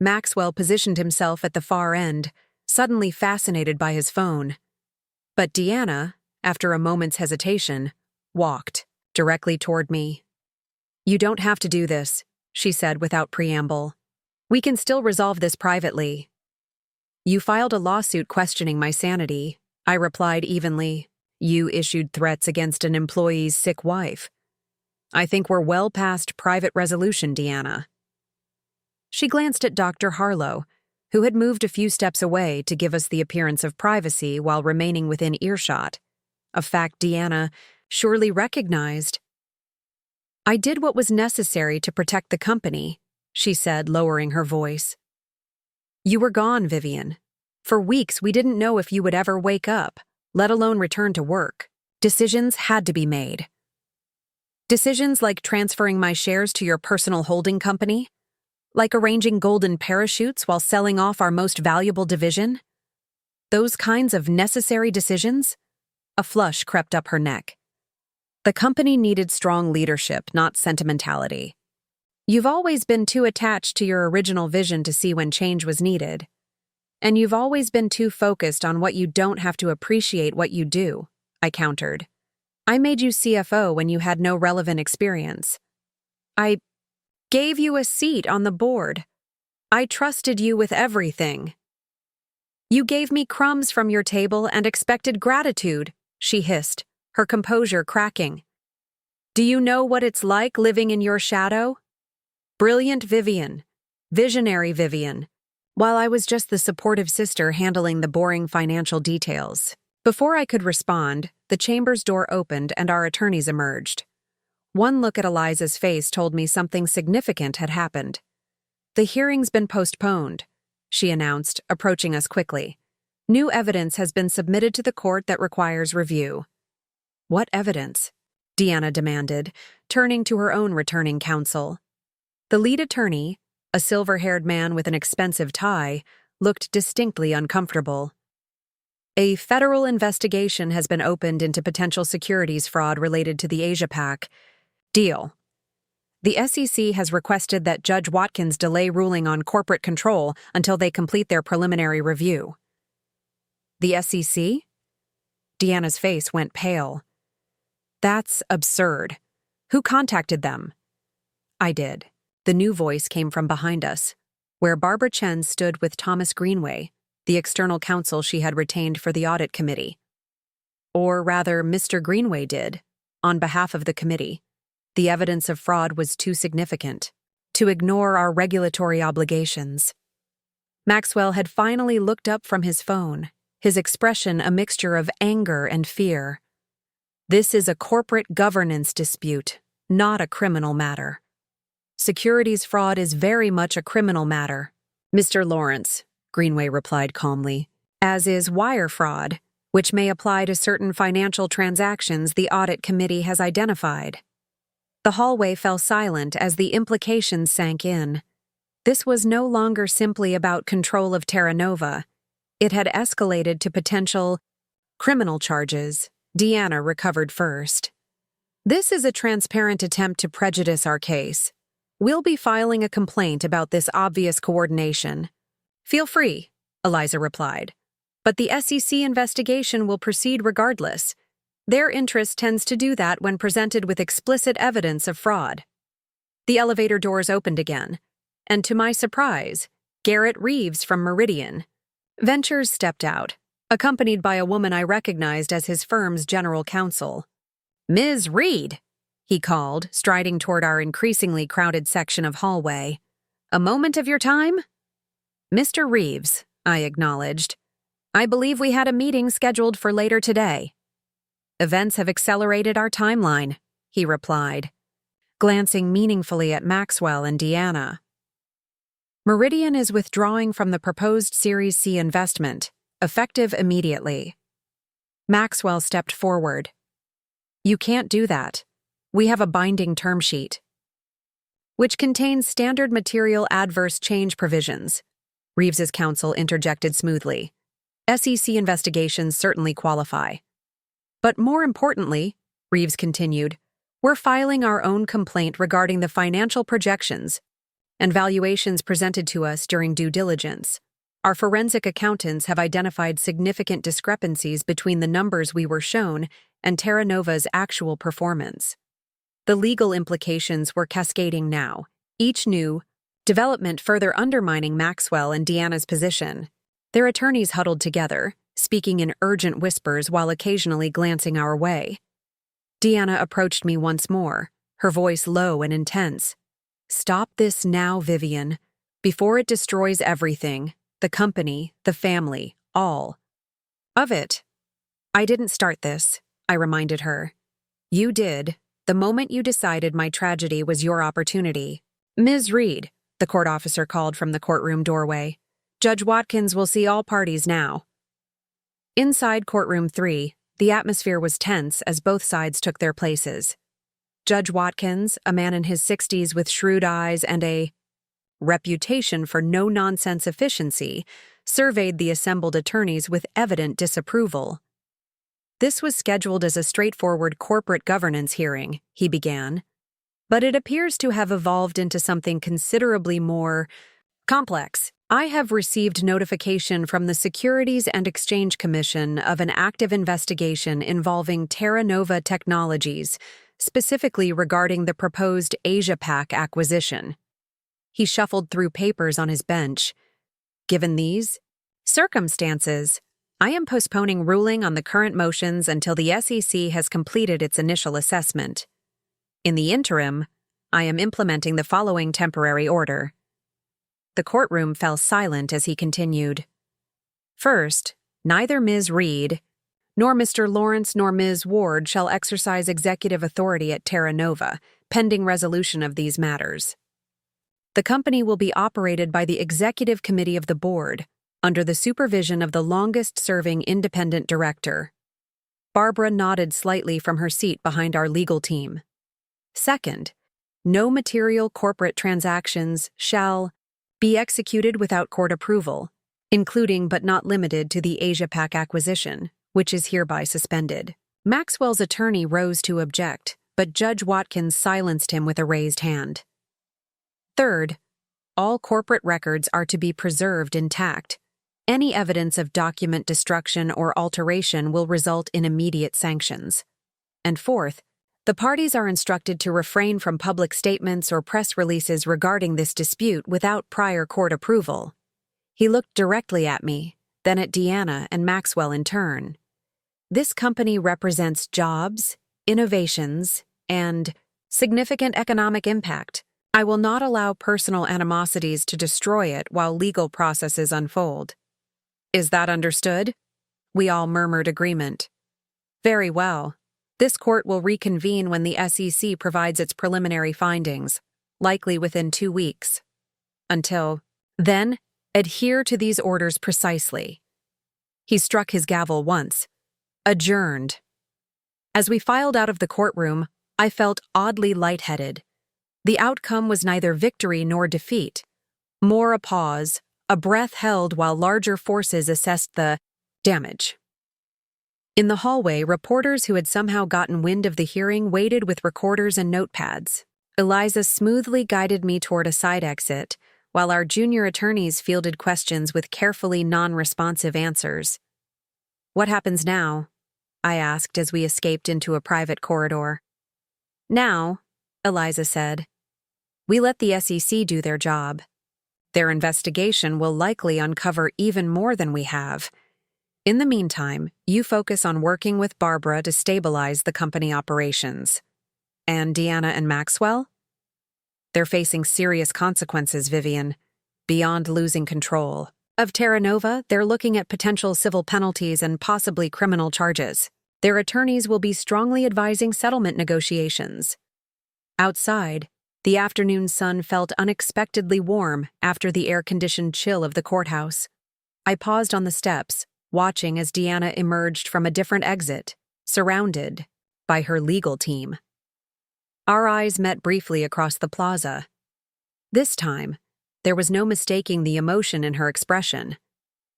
Maxwell positioned himself at the far end, suddenly fascinated by his phone. But Deanna, after a moment's hesitation, walked directly toward me. You don't have to do this, she said without preamble. We can still resolve this privately. You filed a lawsuit questioning my sanity, I replied evenly. You issued threats against an employee's sick wife. I think we're well past private resolution, Deanna. She glanced at Dr. Harlow, who had moved a few steps away to give us the appearance of privacy while remaining within earshot, a fact Deanna surely recognized. I did what was necessary to protect the company, she said, lowering her voice. You were gone, Vivian. For weeks, we didn't know if you would ever wake up, let alone return to work. Decisions had to be made. Decisions like transferring my shares to your personal holding company, like arranging golden parachutes while selling off our most valuable division. Those kinds of necessary decisions? A flush crept up her neck. The company needed strong leadership, not sentimentality. You've always been too attached to your original vision to see when change was needed. And you've always been too focused on what you don't have to appreciate what you do, I countered. I made you CFO when you had no relevant experience. I gave you a seat on the board. I trusted you with everything. You gave me crumbs from your table and expected gratitude, she hissed, her composure cracking. Do you know what it's like living in your shadow? Brilliant Vivian. Visionary Vivian. While I was just the supportive sister handling the boring financial details. Before I could respond, the chamber's door opened and our attorneys emerged. One look at Eliza's face told me something significant had happened. The hearing's been postponed, she announced, approaching us quickly. New evidence has been submitted to the court that requires review. What evidence? Deanna demanded, turning to her own returning counsel. The lead attorney, a silver-haired man with an expensive tie, looked distinctly uncomfortable. A federal investigation has been opened into potential securities fraud related to the Asia Pac deal. The SEC has requested that Judge Watkins delay ruling on corporate control until they complete their preliminary review. The SEC? Deanna's face went pale. That's absurd. Who contacted them? I did. The new voice came from behind us, where Barbara Chen stood with Thomas Greenway, the external counsel she had retained for the audit committee. Or rather, Mr. Greenway did, on behalf of the committee. The evidence of fraud was too significant to ignore our regulatory obligations. Maxwell had finally looked up from his phone, his expression a mixture of anger and fear. This is a corporate governance dispute, not a criminal matter. Securities fraud is very much a criminal matter, Mr. Lawrence, Greenway replied calmly, as is wire fraud, which may apply to certain financial transactions the audit committee has identified. The hallway fell silent as the implications sank in. This was no longer simply about control of Terra Nova. It had escalated to potential criminal charges. Deanna recovered first. This is a transparent attempt to prejudice our case. We'll be filing a complaint about this obvious coordination. Feel free, Eliza replied. But the SEC investigation will proceed regardless. Their interest tends to do that when presented with explicit evidence of fraud. The elevator doors opened again, and to my surprise, Garrett Reeves from Meridian Ventures stepped out, accompanied by a woman I recognized as his firm's general counsel. "Ms. Reed," he called, striding toward our increasingly crowded section of hallway. "A moment of your time?" "Mr. Reeves," I acknowledged. "I believe we had a meeting scheduled for later today." "Events have accelerated our timeline," he replied, glancing meaningfully at Maxwell and Deanna. "Meridian is withdrawing from the proposed Series C investment, effective immediately." Maxwell stepped forward. "You can't do that. We have a binding term sheet, which contains standard material adverse change provisions," Reeves's counsel interjected smoothly. "SEC investigations certainly qualify. But more importantly," Reeves continued, "we're filing our own complaint regarding the financial projections and valuations presented to us during due diligence. Our forensic accountants have identified significant discrepancies between the numbers we were shown and Terra Nova's actual performance. The legal implications were cascading now, each new development further undermining Maxwell and Deanna's position. Their attorneys huddled together, speaking in urgent whispers while occasionally glancing our way. Deanna approached me once more, her voice low and intense. "Stop this now, Vivian, before it destroys everything, the company, the family, all of it." "I didn't start this," I reminded her. "You did, the moment you decided my tragedy was your opportunity." "Ms. Reed," the court officer called from the courtroom doorway. "Judge Watkins will see all parties now." Inside courtroom 3, the atmosphere was tense as both sides took their places. Judge Watkins, a man in his 60s with shrewd eyes and a reputation for no-nonsense efficiency, surveyed the assembled attorneys with evident disapproval. "This was scheduled as a straightforward corporate governance hearing," he began, "but it appears to have evolved into something considerably more complex. I have received notification from the Securities and Exchange Commission of an active investigation involving Terra Nova Technologies, specifically regarding the proposed Asia-Pac acquisition." He shuffled through papers on his bench. "Given these circumstances, I am postponing ruling on the current motions until the SEC has completed its initial assessment. In the interim, I am implementing the following temporary order." The courtroom fell silent as he continued. "First, neither Ms. Reed nor Mr. Lawrence nor Ms. Ward shall exercise executive authority at Terra Nova, pending resolution of these matters. The company will be operated by the executive committee of the board, under the supervision of the longest-serving independent director." Barbara nodded slightly from her seat behind our legal team. "Second, no material corporate transactions shall be executed without court approval, including but not limited to the Asia-Pac acquisition, which is hereby suspended." Maxwell's attorney rose to object, but Judge Watkins silenced him with a raised hand. "Third, all corporate records are to be preserved intact. Any evidence of document destruction or alteration will result in immediate sanctions. And fourth, the parties are instructed to refrain from public statements or press releases regarding this dispute without prior court approval." He looked directly at me, then at Deanna and Maxwell in turn. "This company represents jobs, innovations, and significant economic impact. I will not allow personal animosities to destroy it while legal processes unfold." "Is that understood?" We all murmured agreement. "Very well. This court will reconvene when the SEC provides its preliminary findings, likely within 2 weeks. Until then, adhere to these orders precisely." He struck his gavel once. Adjourned. As we filed out of the courtroom, I felt oddly lightheaded. The outcome was neither victory nor defeat. More a pause, a breath held while larger forces assessed the damage. In the hallway, reporters who had somehow gotten wind of the hearing waited with recorders and notepads. Eliza smoothly guided me toward a side exit, while our junior attorneys fielded questions with carefully non-responsive answers. "What happens now?" I asked as we escaped into a private corridor. "Now," Eliza said, "we let the SEC do their job. Their investigation will likely uncover even more than we have. In the meantime, you focus on working with Barbara to stabilize the company operations. And Deanna and Maxwell? They're facing serious consequences, Vivian, beyond losing control. Of Terra Nova, they're looking at potential civil penalties and possibly criminal charges. Their attorneys will be strongly advising settlement negotiations." Outside, the afternoon sun felt unexpectedly warm after the air-conditioned chill of the courthouse. I paused on the steps, watching as Deanna emerged from a different exit, surrounded by her legal team. Our eyes met briefly across the plaza. This time, there was no mistaking the emotion in her expression.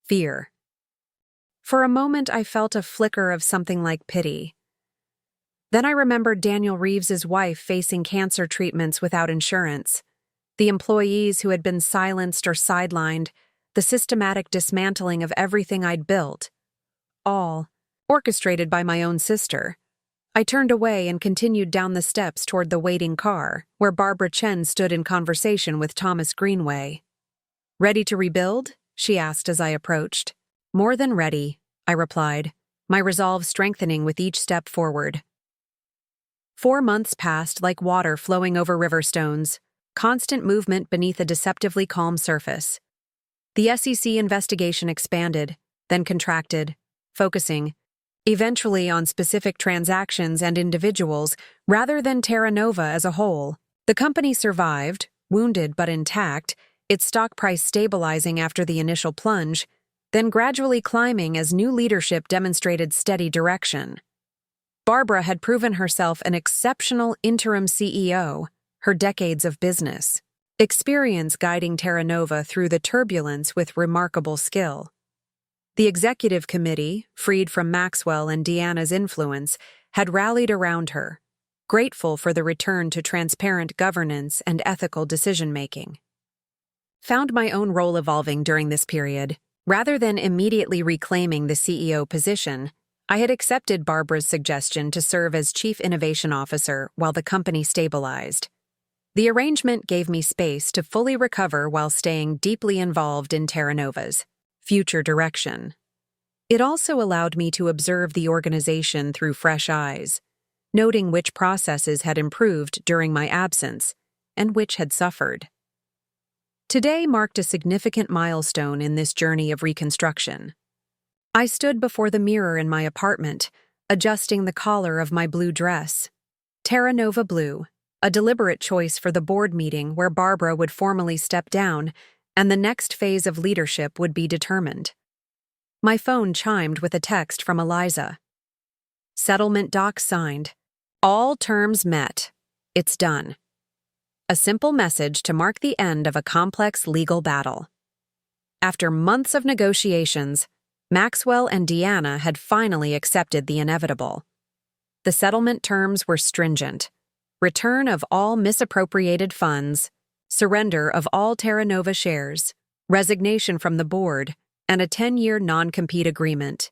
Fear. For a moment, I felt a flicker of something like pity. Then I remembered Daniel Reeves's wife facing cancer treatments without insurance, the employees who had been silenced or sidelined, the systematic dismantling of everything I'd built, all orchestrated by my own sister. I turned away and continued down the steps toward the waiting car, where Barbara Chen stood in conversation with Thomas Greenway. "Ready to rebuild?" she asked as I approached. "More than ready," I replied, my resolve strengthening with each step forward. 4 months passed like water flowing over river stones, constant movement beneath a deceptively calm surface. The SEC investigation expanded, then contracted, focusing, eventually on specific transactions and individuals rather than Terra Nova as a whole. The company survived, wounded but intact, its stock price stabilizing after the initial plunge, then gradually climbing as new leadership demonstrated steady direction. Barbara had proven herself an exceptional interim CEO, her decades of business experience guiding Terra Nova through the turbulence with remarkable skill. The executive committee, freed from Maxwell and Deanna's influence, had rallied around her, grateful for the return to transparent governance and ethical decision-making. Found my own role evolving during this period. Rather than immediately reclaiming the CEO position, I had accepted Barbara's suggestion to serve as Chief Innovation Officer while the company stabilized. The arrangement gave me space to fully recover while staying deeply involved in Terra Nova's future direction. It also allowed me to observe the organization through fresh eyes, noting which processes had improved during my absence and which had suffered. Today marked a significant milestone in this journey of reconstruction. I stood before the mirror in my apartment, adjusting the collar of my blue dress. Terra Nova blue, a deliberate choice for the board meeting where Barbara would formally step down and the next phase of leadership would be determined. My phone chimed with a text from Eliza. "Settlement docs signed. All terms met. It's done." A simple message to mark the end of a complex legal battle. After months of negotiations, Maxwell and Deanna had finally accepted the inevitable. The settlement terms were stringent: return of all misappropriated funds, surrender of all Terra Nova shares, resignation from the board, and a 10-year non-compete agreement.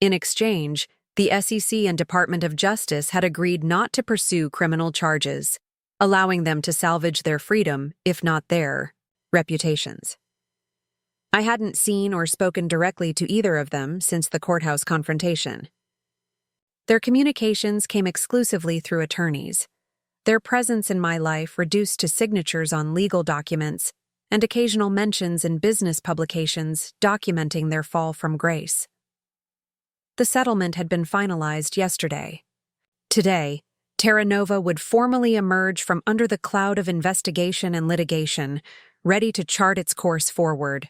In exchange, the SEC and Department of Justice had agreed not to pursue criminal charges, allowing them to salvage their freedom, if not their reputations. I hadn't seen or spoken directly to either of them since the courthouse confrontation. Their communications came exclusively through attorneys. Their presence in my life reduced to signatures on legal documents and occasional mentions in business publications documenting their fall from grace. The settlement had been finalized yesterday. Today, Terra Nova would formally emerge from under the cloud of investigation and litigation, ready to chart its course forward.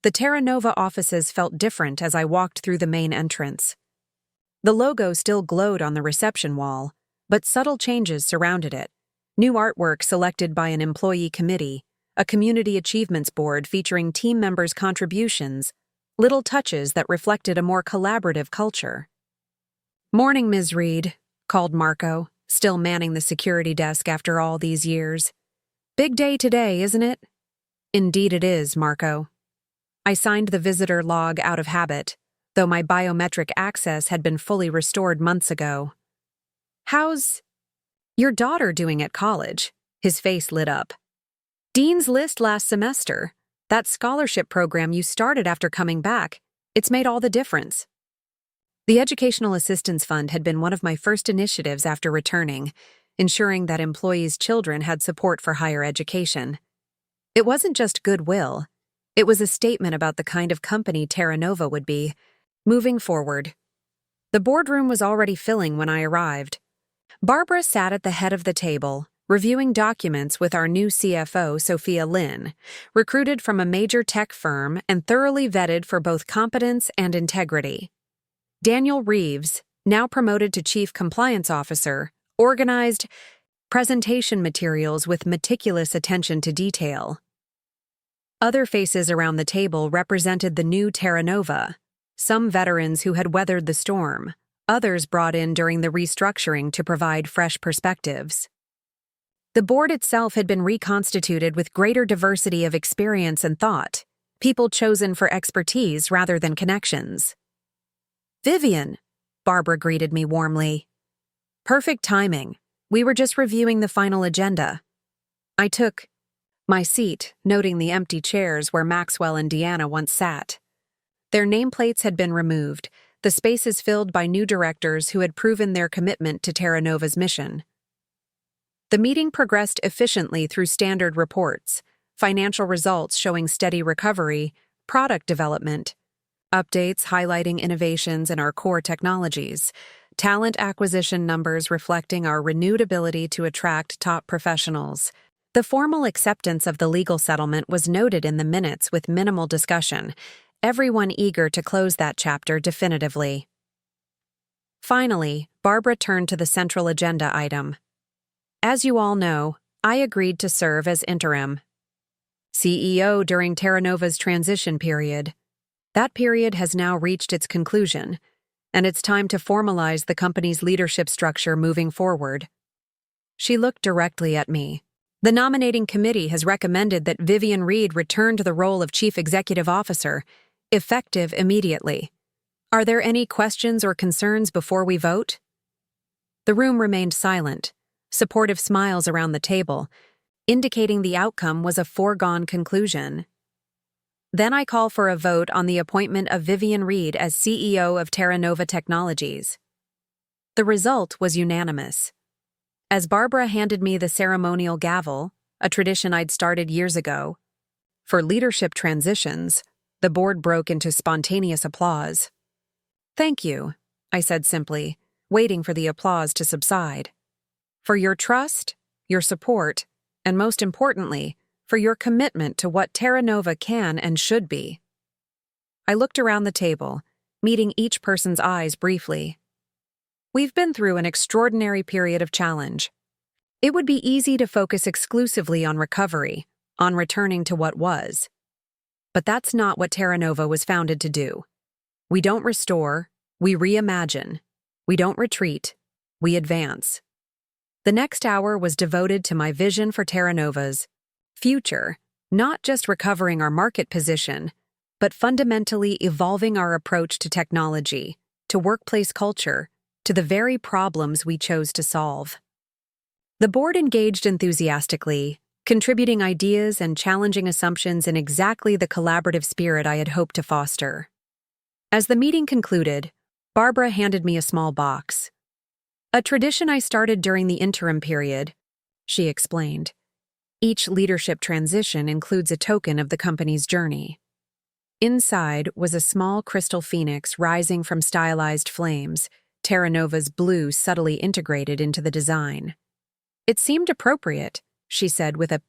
The Terra Nova offices felt different as I walked through the main entrance. The logo still glowed on the reception wall, but subtle changes surrounded it. New artwork selected by an employee committee, a community achievements board featuring team members' contributions, little touches that reflected a more collaborative culture. "Morning, Ms. Reed," called Marco, still manning the security desk after all these years. "Big day today, isn't it?" "Indeed it is, Marco." I signed the visitor log out of habit, though my biometric access had been fully restored months ago. "How's your daughter doing at college?" His face lit up. "Dean's List last semester. That scholarship program you started after coming back. It's made all the difference." The Educational Assistance Fund had been one of my first initiatives after returning, ensuring that employees' children had support for higher education. It wasn't just goodwill. It was a statement about the kind of company Terra Nova would be, moving forward. The boardroom was already filling when I arrived. Barbara sat at the head of the table, reviewing documents with our new CFO, Sophia Lynn, recruited from a major tech firm and thoroughly vetted for both competence and integrity. Daniel Reeves, now promoted to Chief Compliance Officer, organized presentation materials with meticulous attention to detail. Other faces around the table represented the new Terra Nova, some veterans who had weathered the storm, others brought in during the restructuring to provide fresh perspectives. The board itself had been reconstituted with greater diversity of experience and thought, people chosen for expertise rather than connections. "Vivian," Barbara greeted me warmly. "Perfect timing. We were just reviewing the final agenda." I took my seat, noting the empty chairs where Maxwell and Deanna once sat. Their nameplates had been removed, the spaces filled by new directors who had proven their commitment to Terra Nova's mission. The meeting progressed efficiently through standard reports, financial results showing steady recovery, product development, updates highlighting innovations in our core technologies, talent acquisition numbers reflecting our renewed ability to attract top professionals. The formal acceptance of the legal settlement was noted in the minutes with minimal discussion, everyone eager to close that chapter definitively. Finally, Barbara turned to the central agenda item. "As you all know, I agreed to serve as interim CEO during Terra Nova's transition period. That period has now reached its conclusion, and it's time to formalize the company's leadership structure moving forward." She looked directly at me. "The nominating committee has recommended that Vivian Reed return to the role of Chief Executive Officer, effective immediately. Are there any questions or concerns before we vote?" The room remained silent, supportive smiles around the table, indicating the outcome was a foregone conclusion. Then I call for a vote on the appointment of Vivian Reed as CEO of Terra Nova Technologies. The result was unanimous. As Barbara handed me the ceremonial gavel, a tradition I'd started years ago, for leadership transitions, the board broke into spontaneous applause. "Thank you," I said simply, waiting for the applause to subside. "For your trust, your support, and most importantly, for your commitment to what Terra Nova can and should be." I looked around the table, meeting each person's eyes briefly. We've been through an extraordinary period of challenge. It would be easy to focus exclusively on recovery, on returning to what was. But that's not what Terra Nova was founded to do. We don't restore, we reimagine. We don't retreat, we advance. The next hour was devoted to my vision for Terra Nova's future, not just recovering our market position, but fundamentally evolving our approach to technology, to workplace culture, to the very problems we chose to solve. The board engaged enthusiastically, contributing ideas and challenging assumptions in exactly the collaborative spirit I had hoped to foster. As the meeting concluded, Barbara handed me a small box. "A tradition I started during the interim period," she explained. "Each leadership transition includes a token of the company's journey." Inside was a small crystal phoenix rising from stylized flames, Terra Nova's blue subtly integrated into the design. It seemed appropriate, she said with a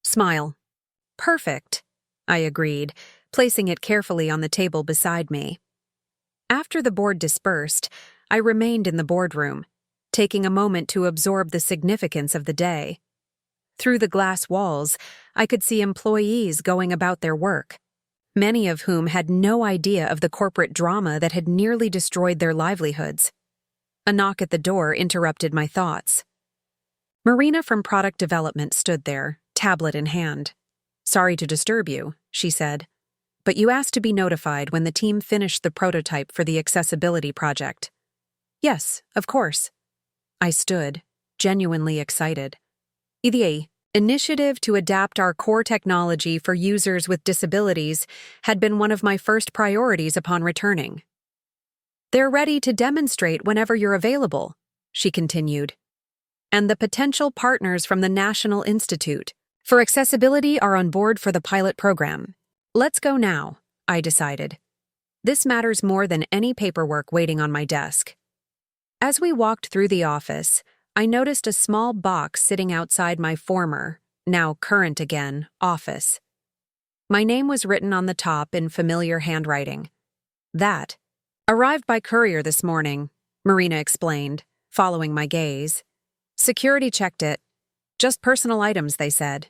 smile. Perfect, I agreed, placing it carefully on the table beside me. After the board dispersed, I remained in the boardroom, taking a moment to absorb the significance of the day. Through the glass walls, I could see employees going about their work, many of whom had no idea of the corporate drama that had nearly destroyed their livelihoods. A knock at the door interrupted my thoughts. Marina from product development stood there, tablet in hand. "Sorry to disturb you," she said, "but you asked to be notified when the team finished the prototype for the accessibility project." "Yes, of course." I stood, genuinely excited. The initiative to adapt our core technology for users with disabilities had been one of my first priorities upon returning. "They're ready to demonstrate whenever you're available," she continued. "And the potential partners from the National Institute for Accessibility are on board for the pilot program. Let's go now," I decided. This matters more than any paperwork waiting on my desk. As we walked through the office, I noticed a small box sitting outside my former, now current again, office. My name was written on the top in familiar handwriting. "That arrived by courier this morning," Marina explained, following my gaze. "Security checked it. Just personal items, they said."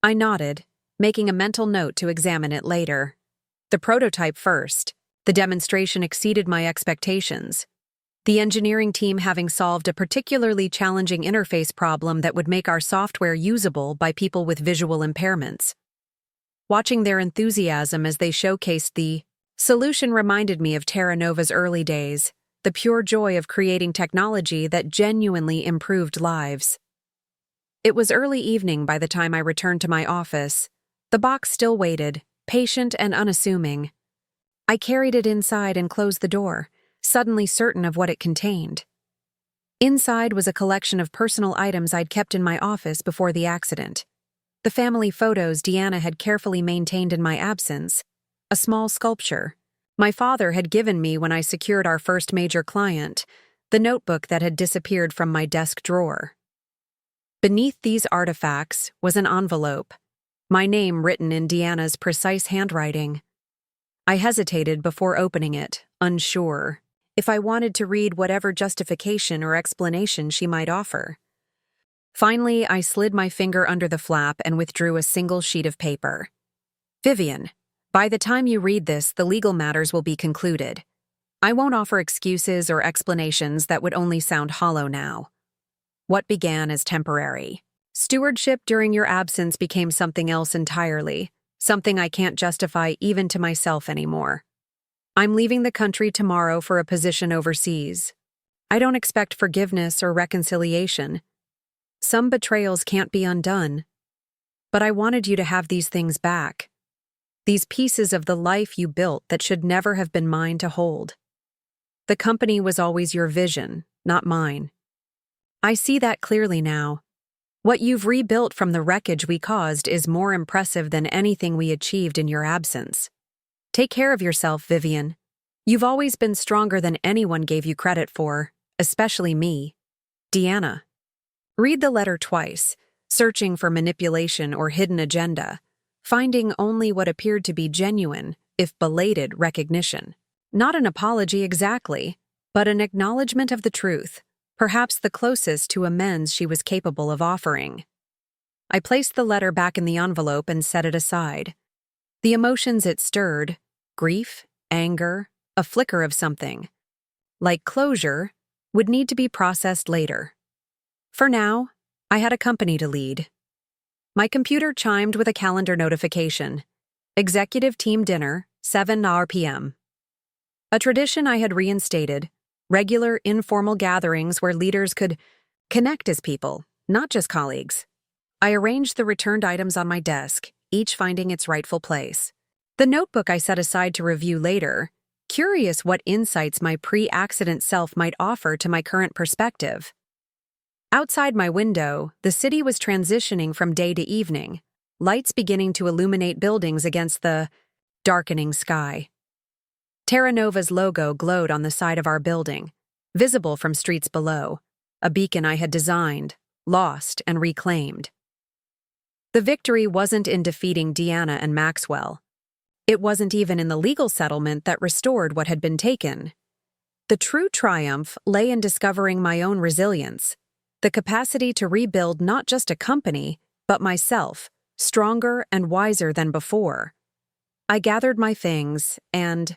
I nodded, making a mental note to examine it later. The prototype first. The demonstration exceeded my expectations, the engineering team having solved a particularly challenging interface problem that would make our software usable by people with visual impairments. Watching their enthusiasm as they showcased the solution reminded me of Terra Nova's early days, the pure joy of creating technology that genuinely improved lives. It was early evening by the time I returned to my office. The box still waited, patient and unassuming. I carried it inside and closed the door, suddenly certain of what it contained. Inside was a collection of personal items I'd kept in my office before the accident. The family photos Deanna had carefully maintained in my absence, a small sculpture my father had given me when I secured our first major client, the notebook that had disappeared from my desk drawer. Beneath these artifacts was an envelope, my name written in Deanna's precise handwriting. I hesitated before opening it, unsure if I wanted to read whatever justification or explanation she might offer. Finally, I slid my finger under the flap and withdrew a single sheet of paper. "Vivian, by the time you read this, the legal matters will be concluded. I won't offer excuses or explanations that would only sound hollow now. What began as temporary stewardship during your absence became something else entirely, something I can't justify even to myself anymore. I'm leaving the country tomorrow for a position overseas. I don't expect forgiveness or reconciliation. Some betrayals can't be undone. But I wanted you to have these things back. These pieces of the life you built that should never have been mine to hold. The company was always your vision, not mine. I see that clearly now. What you've rebuilt from the wreckage we caused is more impressive than anything we achieved in your absence. Take care of yourself, Vivian. You've always been stronger than anyone gave you credit for, especially me. Deanna." Read the letter twice, searching for manipulation or hidden agenda, finding only what appeared to be genuine, if belated, recognition. Not an apology exactly, but an acknowledgement of the truth, perhaps the closest to amends she was capable of offering. I placed the letter back in the envelope and set it aside. The emotions it stirred, grief, anger, a flicker of something, like closure, would need to be processed later. For now, I had a company to lead. My computer chimed with a calendar notification. Executive team dinner, 7 p.m. A tradition I had reinstated, regular informal gatherings where leaders could connect as people, not just colleagues. I arranged the returned items on my desk, each finding its rightful place. The notebook I set aside to review later, curious what insights my pre-accident self might offer to my current perspective. Outside my window, the city was transitioning from day to evening, lights beginning to illuminate buildings against the darkening sky. Terra Nova's logo glowed on the side of our building, visible from streets below, a beacon I had designed, lost, and reclaimed. The victory wasn't in defeating Deanna and Maxwell. It wasn't even in the legal settlement that restored what had been taken. The true triumph lay in discovering my own resilience, the capacity to rebuild not just a company, but myself, stronger and wiser than before. I gathered my things and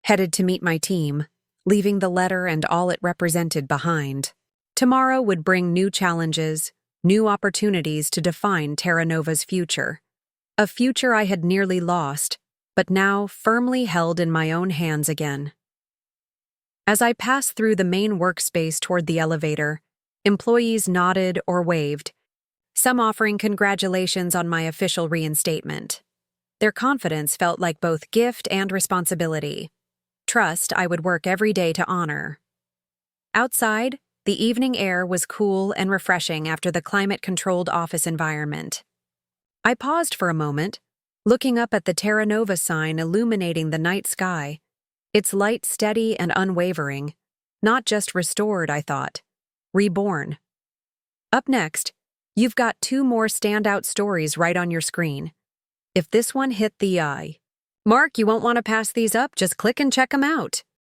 headed to meet my team, leaving the letter and all it represented behind. Tomorrow would bring new challenges, new opportunities to define Terra Nova's future. A future I had nearly lost, but now firmly held in my own hands again. As I passed through the main workspace toward the elevator, employees nodded or waved, some offering congratulations on my official reinstatement. Their confidence felt like both gift and responsibility. Trust I would work every day to honor. Outside, the evening air was cool and refreshing after the climate-controlled office environment. I paused for a moment, looking up at the Terra Nova sign illuminating the night sky, its light steady and unwavering, not just restored, I thought, reborn. Up next, you've got 2 more standout stories right on your screen. If this one hit the eye, mark, you won't want to pass these up, just click and check them out.